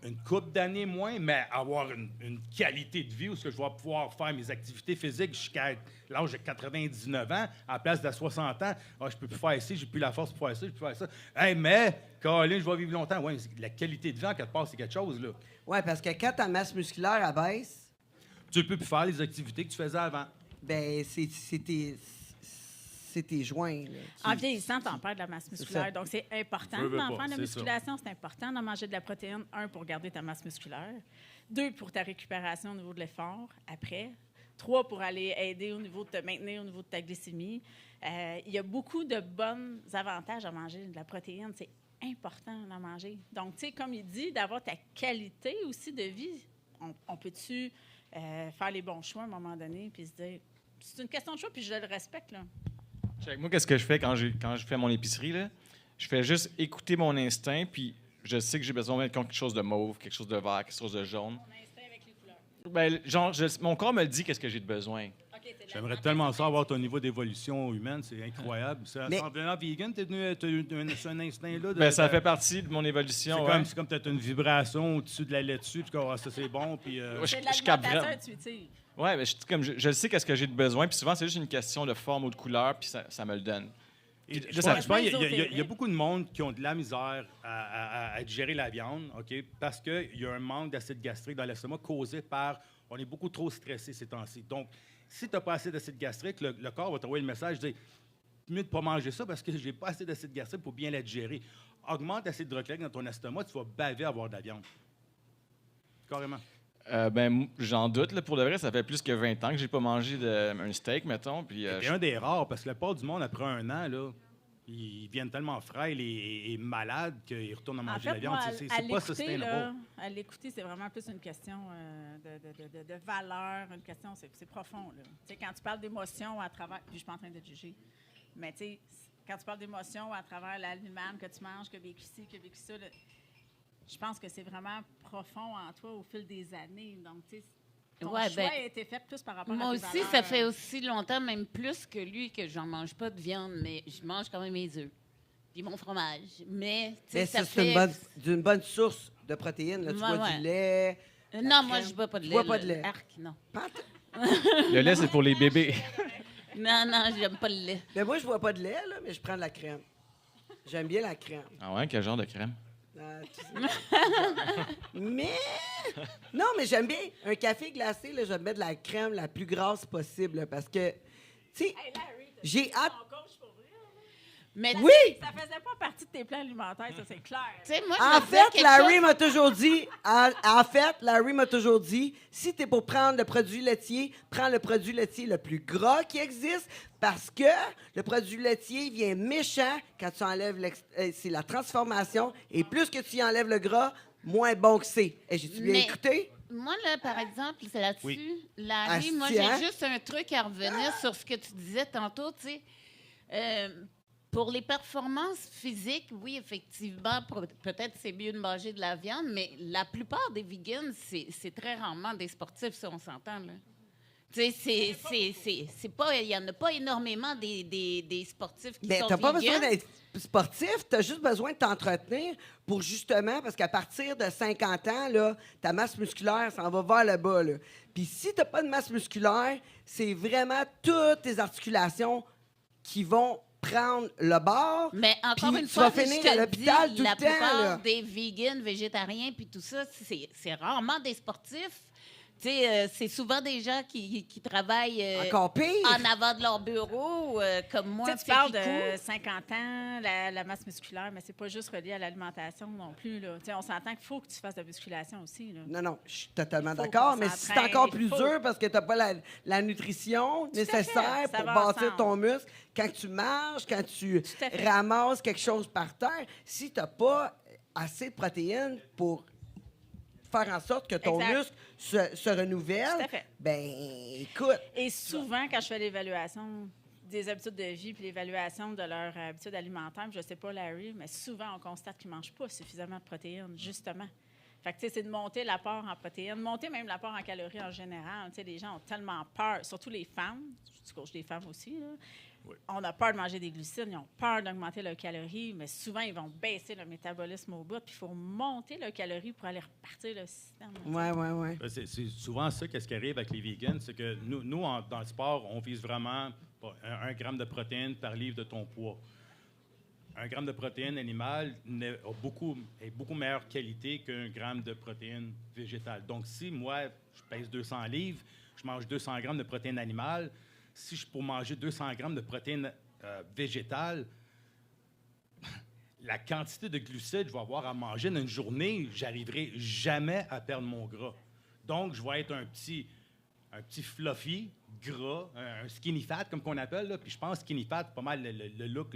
S3: une couple d'années moins, mais avoir une qualité de vie où ce que je vais pouvoir faire mes activités physiques jusqu'à l'âge de 99 ans, à la place de 60 ans. Ah, je peux plus faire ci, j'ai plus la force pour faire ça, je peux plus faire ça. Hey, mais, Colin, je vais vivre longtemps. Ouais, la qualité de vie, en quelque part, c'est quelque chose, là.
S1: Oui, parce que quand ta masse musculaire abaisse,
S3: Tu peux plus faire les activités que tu faisais avant.
S1: ben c'est tes joints. Là.
S4: En vieillissant, tu en perds de la masse
S1: ça.
S4: musculaire. Donc, c'est important
S3: Veux
S4: d'en
S3: pas,
S4: faire de la
S3: c'est
S4: musculation. C'est important d'en manger de la protéine. 1, pour garder ta masse musculaire. 2, pour ta récupération au niveau de l'effort après. 3, pour aller aider au niveau de te maintenir au niveau de ta glycémie. Il y a beaucoup de bons avantages à manger de la protéine. C'est important d'en manger. Donc, tu sais, comme il dit, d'avoir ta qualité aussi de vie. On peut-tu faire les bons choix à un moment donné puis se dire, c'est une question de choix puis je le respecte, là.
S2: Check. Moi, qu'est-ce que je fais quand je fais mon épicerie, là? Je fais juste écouter mon instinct, puis je sais que j'ai besoin de quelque chose de mauve, quelque chose de vert, quelque chose de jaune.
S4: Mon instinct avec les couleurs.
S2: Ben, genre, mon corps me le dit qu'est-ce que j'ai de besoin.
S4: OK, c'est de
S3: J'aimerais
S4: la-
S3: tellement ça avoir ton niveau d'évolution humaine, c'est incroyable.
S1: Mais-
S3: En devenant vegan, t'as un instinct-là.
S2: Ben, ça fait partie de mon évolution. ouais.
S3: C'est comme tu as une vibration au-dessus de la laitue, puis ah, ça c'est bon, puis...
S2: Ouais,
S4: C'est de
S2: je capte
S4: l'alimentation
S2: vraiment.
S4: intuitive.
S2: Ouais, ben, je sais qu'est-ce que j'ai de besoin, puis souvent, c'est juste une question de forme ou de couleur, puis ça me le donne.
S3: Et
S2: Puis
S3: je
S2: ça-
S3: pense qu'il y,
S4: ésotérique.
S3: y a beaucoup de monde qui ont de la misère à digérer la viande, OK? Parce qu'il y a un manque d'acide gastrique dans l'estomac causé par... On est beaucoup trop stressé ces temps-ci. Donc, si tu n'as pas assez d'acide gastrique, le corps va t'envoyer le message de dire mieux de ne pas manger ça parce que j'ai pas assez d'acide gastrique pour bien la digérer. Augmente l'acide hydrochlorique dans ton estomac, tu vas baver à avoir de la viande. Carrément.
S2: J'en doute. Là, pour de vrai, ça fait plus que 20 ans que j'ai pas mangé un steak, mettons. Puis,
S3: C'est un des rares, parce que la part du monde, après un an, là, ils viennent tellement frêles et malades qu'ils retournent à
S4: En
S3: manger
S4: fait,
S3: la viande.
S4: moi,
S3: C'est
S4: à
S3: pas
S4: l'écouter,
S3: sustainable.
S4: là, à l'écouter, c'est vraiment plus une question de valeur, une question, c'est profond. Là. Tu sais, quand tu parles d'émotion à travers, puis je suis pas en train de te juger, mais tu sais, quand tu parles d'émotion à travers l'aliment que tu manges, que vécu ci, que vécu ça, là, je pense que c'est vraiment profond en toi au fil des années. Donc, tu sais, ton
S6: Ouais,
S4: choix
S6: ben,
S4: a été fait plus par rapport
S6: Moi
S4: à tes
S6: aussi,
S4: valeurs.
S6: ça fait aussi longtemps, même plus que lui, que j'en mange pas de viande, mais je mange quand même mes œufs. Puis mon fromage. Mais, tu sais,
S1: Mais
S6: ça
S1: c'est
S6: fait...
S1: d'une bonne source de protéines. Là. Tu
S6: Ouais,
S1: bois
S6: ouais.
S1: du lait.
S6: Non, moi,
S1: crème.
S6: je bois pas de
S1: Tu
S6: lait.
S1: bois pas
S6: là.
S1: de lait.
S6: Arc, non.
S2: Le lait, c'est pour les bébés.
S6: Non, non, j'aime pas le lait.
S1: Mais moi, je bois pas de lait, là, mais je prends de la crème. J'aime bien la crème.
S2: Ah ouais, quel genre de crème?
S1: Ah, tu sais. Mais non, mais j'aime bien un café glacé. Là, je vais mettre de la crème la plus grasse possible là, parce que, tu sais,
S4: Hey, Larry, t'as
S1: j'ai
S4: dit
S1: hâte.
S4: ton coach pour vrai, là?
S6: Mais
S1: Oui.
S4: Ça faisait pas partie de tes plans alimentaires, ça, c'est clair.
S6: tu sais, moi, je
S1: En
S6: vais te dire
S1: fait,
S6: quelque
S1: Larry
S6: chose.
S1: m'a toujours dit. En fait, Larry m'a toujours dit, si t'es pour prendre le produit laitier, prends le produit laitier le plus gras qui existe, parce que le produit laitier vient méchant quand tu enlèves c'est la transformation, et plus que tu y enlèves le gras, moins bon que c'est. J'ai-tu bien
S6: Mais-
S1: écouté?
S6: Moi, là, par exemple, c'est là-dessus.
S3: Oui.
S6: Larry,
S1: Asti,
S6: moi, j'ai
S1: hein?
S6: juste un truc à revenir sur ce que tu disais tantôt, tu sais. Pour les performances physiques, oui, effectivement, peut-être c'est mieux de manger de la viande, mais la plupart des vegans, c'est très rarement des sportifs, si on s'entend, là. Tu sais, c'est pas... Il y en a pas énormément des sportifs qui
S1: Mais
S6: sont
S1: t'as pas
S6: vegans.
S1: besoin d'être sportif, t'as juste besoin de t'entretenir pour justement, parce qu'à partir de 50 ans, là, ta masse musculaire s'en va vers le bas. Là. Puis si t'as pas de masse musculaire, c'est vraiment toutes tes articulations qui vont prendre le bord.
S6: Mais encore
S1: Puis
S6: une
S1: tu
S6: fois,
S1: vas finir à l'hôpital tout
S6: la
S1: le temps,
S6: plupart
S1: là.
S6: des vegans, végétariens, puis tout ça, c'est rarement des sportifs. Tu sais, c'est souvent des gens qui travaillent
S1: Encore pire.
S6: en avant de leur bureau, comme moi.
S4: Tu sais, tu
S6: fait
S4: parles
S6: qui courent.
S4: de 50 ans, la masse musculaire, mais c'est pas juste relié à l'alimentation non plus. Là. Tu sais, on s'entend qu'il faut que tu fasses de la musculation aussi. Là.
S1: Non, je suis totalement
S4: Faut
S1: d'accord,
S4: qu'on
S1: mais si c'est
S4: s'entraîne,
S1: encore
S4: il
S1: plus
S4: faut.
S1: dur parce que tu n'as pas la nutrition nécessaire
S4: Ça
S1: pour
S4: va
S1: bâtir
S4: ensemble.
S1: ton muscle, quand tu marches, quand tu
S4: Tout à fait.
S1: ramasses quelque chose par terre, si tu n'as pas assez de protéines pour faire en sorte que ton
S4: Exact.
S1: muscle se renouvelle,
S4: Tout à fait.
S1: ben écoute,
S4: Et souvent, quand je fais l'évaluation des habitudes de vie puis l'évaluation de leur habitude alimentaire, puis je sais pas, Larry, mais souvent, on constate qu'ils ne mangent pas suffisamment de protéines, justement. Fait que, tu sais, c'est de monter l'apport en protéines, monter même l'apport en calories en général. Tu sais, les gens ont tellement peur, surtout les femmes, je coach des femmes aussi, là.
S3: Oui.
S4: On a peur de manger des glucides, ils ont peur d'augmenter leurs calories, mais souvent, ils vont baisser le métabolisme au bout, puis il faut monter leurs calories pour aller repartir le système.
S1: ouais.
S3: C'est souvent ça qu'est-ce qui arrive avec les vegans, c'est que nous dans le sport, on vise vraiment 1 gramme de protéines par livre de ton poids. 1 gramme de protéines animales est beaucoup meilleure qualité qu'1 gramme de protéines végétales. Donc, si moi, je pèse 200 livres, je mange 200 grammes de protéines animales, si je pour manger 200 grammes de protéines végétales, la quantité de glucides que je vais avoir à manger dans une journée, j'arriverai jamais à perdre mon gras. Donc, je vais être un petit fluffy, gras, un skinny fat, comme qu'on appelle. Là. Puis je pense skinny fat, c'est pas mal le look,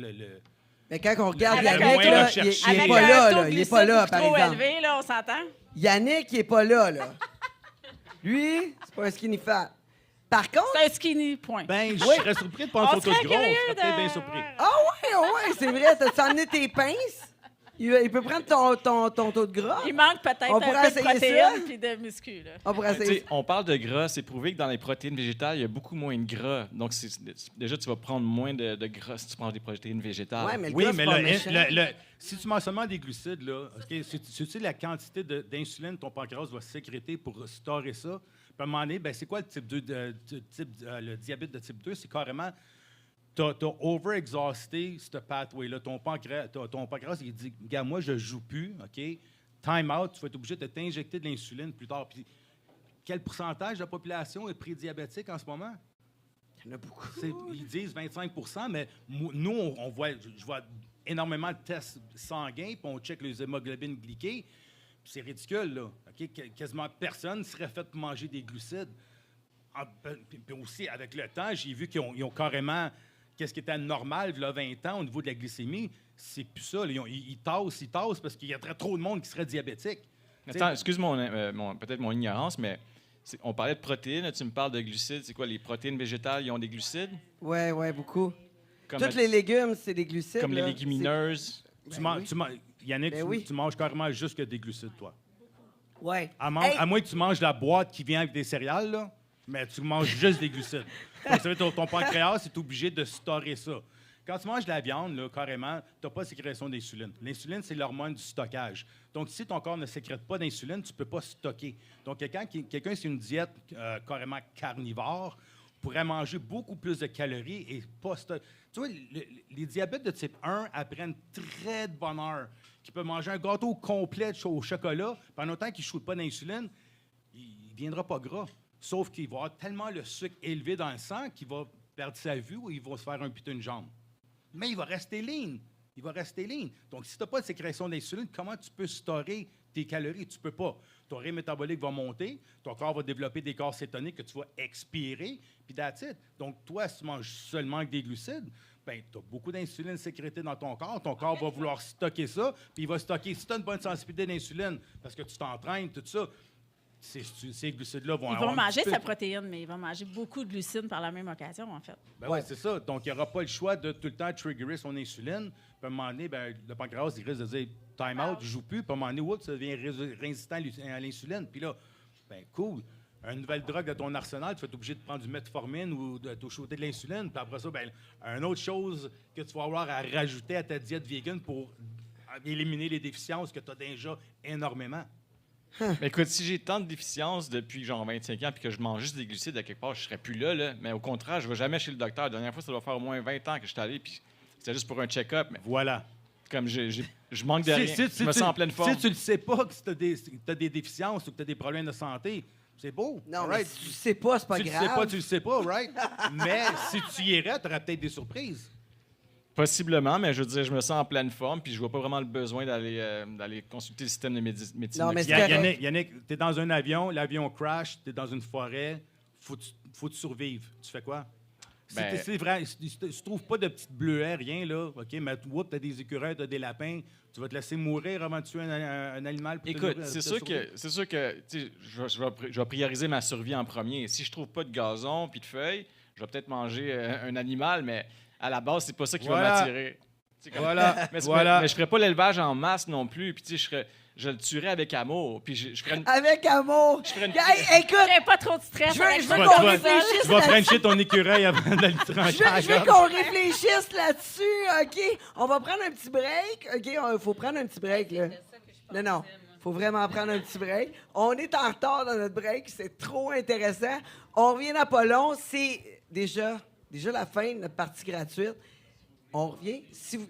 S1: Mais quand on regarde
S4: Avec
S1: Yannick,
S3: un
S1: là,
S3: taux
S1: il
S3: recherché.
S1: n'est
S4: Avec
S1: pas
S4: un
S1: là,
S4: taux
S1: là.
S4: de
S1: Il n'est
S4: glucides
S1: pas là,
S4: beaucoup
S1: par
S4: trop
S1: exemple.
S4: élevé, là, on s'entend?
S1: Yannick, il n'est pas là, là. Lui, c'est pas un skinny fat. Par contre,
S4: C'est un skinny, point.
S3: Ben, je serais surpris de prendre
S4: On
S3: une photo
S4: serait
S3: de gros. Je
S4: curieux
S3: serais peut-être
S4: de-
S3: bien surpris.
S4: ouais.
S1: ouais, c'est vrai, t'as emmené tes pinces. Il peut prendre ton taux de gras.
S4: Il manque peut-être
S1: On
S4: un
S1: pourrait
S4: peu de
S1: essayer ça?
S4: protéines puis de muscu. Là.
S1: On pourrait
S2: Tu
S1: essayer.
S2: sais, on parle de gras, c'est prouvé que dans les protéines végétales, il y a beaucoup moins de gras. Donc, déjà, tu vas prendre moins de gras si tu prends des protéines végétales.
S1: Ouais, mais le
S3: Oui,
S1: gras,
S3: mais
S1: c'est pas
S3: là,
S1: méchant.
S3: si tu manges seulement des glucides, là, si tu sais la quantité d'insuline que ton pancréas va sécréter pour storer ça, puis à un moment donné, ben, c'est quoi le type 2 le diabète de type 2? C'est carrément, tu as over-exhausté ce pathway-là. Ton pancréas, il dit, gars, moi, je joue plus, OK? Time out, tu vas être obligé de t'injecter de l'insuline plus tard. Puis, quel pourcentage de la population est prédiabétique en ce moment?
S1: Il y en a beaucoup.
S3: Ils disent 25 mais nous, on voit, je vois énormément de tests sanguins, puis on check les hémoglobines glyquées. Puis c'est ridicule, là. OK? Quasiment personne ne serait fait pour manger des glucides. Puis aussi, avec le temps, j'ai vu qu'ils ont carrément qu'est-ce qui était normal, il y a 20 ans, au niveau de la glycémie. C'est plus ça. Là. Ils tassent parce qu'il y a trop de monde qui serait diabétique.
S2: Attends, excuse peut-être mon ignorance, mais on parlait de protéines, tu me parles de glucides. C'est quoi, les protéines végétales, ils ont des glucides?
S1: Ouais, beaucoup.
S2: Comme,
S1: Tous les légumes, c'est des glucides.
S2: comme les
S1: là.
S2: légumineuses?
S3: Yannick,
S1: Ben oui.
S3: tu manges carrément juste que des glucides, toi.
S1: C'est- Ouais.
S3: À moins que tu manges la boîte qui vient avec des céréales, là, mais tu manges juste des glucides. Donc, ça veut dire que ton pancréas est obligé de stocker ça. Quand tu manges de la viande, là, carrément, tu n'as pas de sécrétion d'insuline. L'insuline, c'est l'hormone du stockage. Donc, si ton corps ne sécrète pas d'insuline, tu ne peux pas stocker. Donc, quelqu'un qui a une diète carrément carnivore pourrait manger beaucoup plus de calories et pas stocker. Tu vois, les diabètes de type 1 apprennent très de bonne heure. Qui peut manger un gâteau complet au chocolat, pendant autant qu'il ne shoote pas d'insuline, il ne viendra pas gras. Sauf qu'il va avoir tellement le sucre élevé dans le sang qu'il va perdre sa vue ou il va se faire un putain de jambe. Mais il va rester lean. Il va rester lean. Donc, si tu n'as pas de sécrétion d'insuline, comment tu peux stocker tes calories? Tu ne peux pas. Ton rythme métabolique va monter, ton corps va développer des corps cétoniques que tu vas expirer, puis that's it. Donc, toi, si tu manges seulement avec des glucides, bien, tu as beaucoup d'insuline sécrétée dans ton corps va vouloir stocker ça, puis il va stocker. Si tu as une bonne sensibilité d'insuline, parce que tu t'entraînes, tout ça, ces glucides-là vont
S4: Ils
S3: avoir
S4: vont
S3: un
S4: manger
S3: petit peu-
S4: sa protéine, mais ils vont manger beaucoup de glucides par la même occasion, en fait.
S3: Ben ouais, c'est ça. Donc, il n'y aura pas le choix de tout le temps triggerer son insuline. Puis, à un moment donné, ben, le pancréas, il risque de dire « time out, je joue plus ». Puis, à un moment donné, oups, ça devient résistant à l'insuline. Puis là, ben cool. Une nouvelle drogue de ton arsenal, tu vas être obligé de prendre du metformine ou de te shooter de l'insuline. Puis après ça, ben, une autre chose que tu vas avoir à rajouter à ta diète vegan pour éliminer les déficiences que tu as déjà énormément.
S2: Mais écoute, si j'ai tant de déficiences depuis genre 25 ans puis que je mange juste des glucides à quelque part, je serais plus là. Mais au contraire, je ne vais jamais chez le docteur. La dernière fois, ça doit faire au moins 20 ans que je suis allé. Puis C'était juste pour un check-up, mais
S3: Voilà.
S2: comme je manque de rien, je me sens en pleine forme.
S3: Si tu ne sais pas que tu as des déficiences ou que tu as des problèmes de santé, c'est beau.
S1: Non, mais
S3: right?
S1: si tu sais pas, c'est pas
S3: Si tu
S1: grave.
S3: sais pas, tu le sais pas, right? Mais si tu y irais, tu aurais peut-être des surprises.
S2: Possiblement, mais je veux dire, je me sens en pleine forme, puis je vois pas vraiment le besoin d'aller consulter le système de médecine.
S1: Non, mais c'est correct.
S3: Yannick, tu es dans un avion, l'avion crash, tu es dans une forêt, faut que tu survives. Tu fais quoi?
S2: Ben-
S3: C'est vrai, si tu trouves pas de petites bleuets, rien, là, OK, mais tu as des écureuils, tu as des lapins, tu vas te laisser mourir avant de tuer un animal pour
S2: Écoute,
S3: te
S2: c'est
S3: survivre.
S2: sûr que tu sais, je vais prioriser ma survie en premier. Si je trouve pas de gazon puis de feuilles, je vais peut-être manger un animal, mais à la base, c'est pas ça qui va
S3: Voilà.
S2: m'attirer. Tu sais, comme-
S3: Voilà,
S2: mais,
S3: voilà.
S2: mais je ferais pas l'élevage en masse non plus. Puis tu sais, je le tuerais avec amour. Puis je ferais une...
S1: Avec amour.
S2: Je ferais une-
S1: Hey, écoute,
S4: Il n'y a pas trop de stress.
S1: Je veux-
S4: avec
S1: je
S4: ça.
S1: veux
S3: Tu
S1: qu'on
S3: vas-
S1: réfléchisse
S3: Tu vas
S1: là-dessus.
S3: frencher ton écureuil avant de le trancher à la
S1: Je veux
S3: gorge.
S1: qu'on réfléchisse là-dessus, OK? On va prendre un petit break, OK? Il faut prendre un petit break, là. Non, faut vraiment prendre un petit break. On est en retard dans notre break, c'est trop intéressant. On revient à pas long, c'est déjà la fin de notre partie gratuite. On revient. Si vous...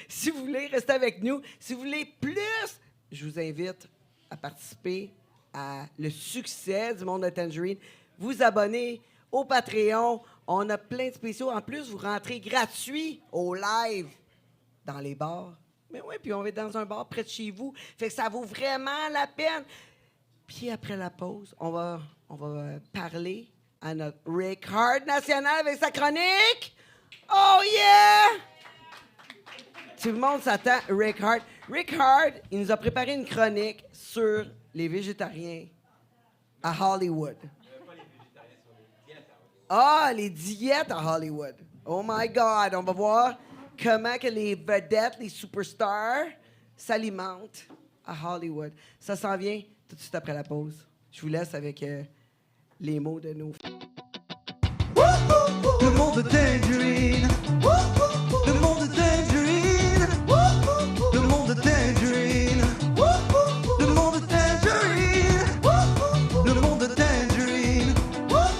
S1: si vous voulez rester avec nous, si vous voulez plus, je vous invite à participer à le succès du monde de Tangerine. Vous abonner au Patreon. On a plein de spéciaux. En plus, vous rentrez gratuit au live dans les bars. Mais oui, puis on va être dans un bar près de chez vous. Fait que ça vaut vraiment la peine. Puis après la pause, on va parler à notre Rick Hard national avec sa chronique. Oh yeah! Tout le monde s'attend. Rick Hard. Rick Hard, il nous a préparé une chronique sur les végétariens à Hollywood. Ah, les diètes à Hollywood. Oh my God, on va voir comment que les vedettes, les superstars s'alimentent à Hollywood. Ça s'en vient tout de suite après la pause. Je vous laisse avec les mots de nos...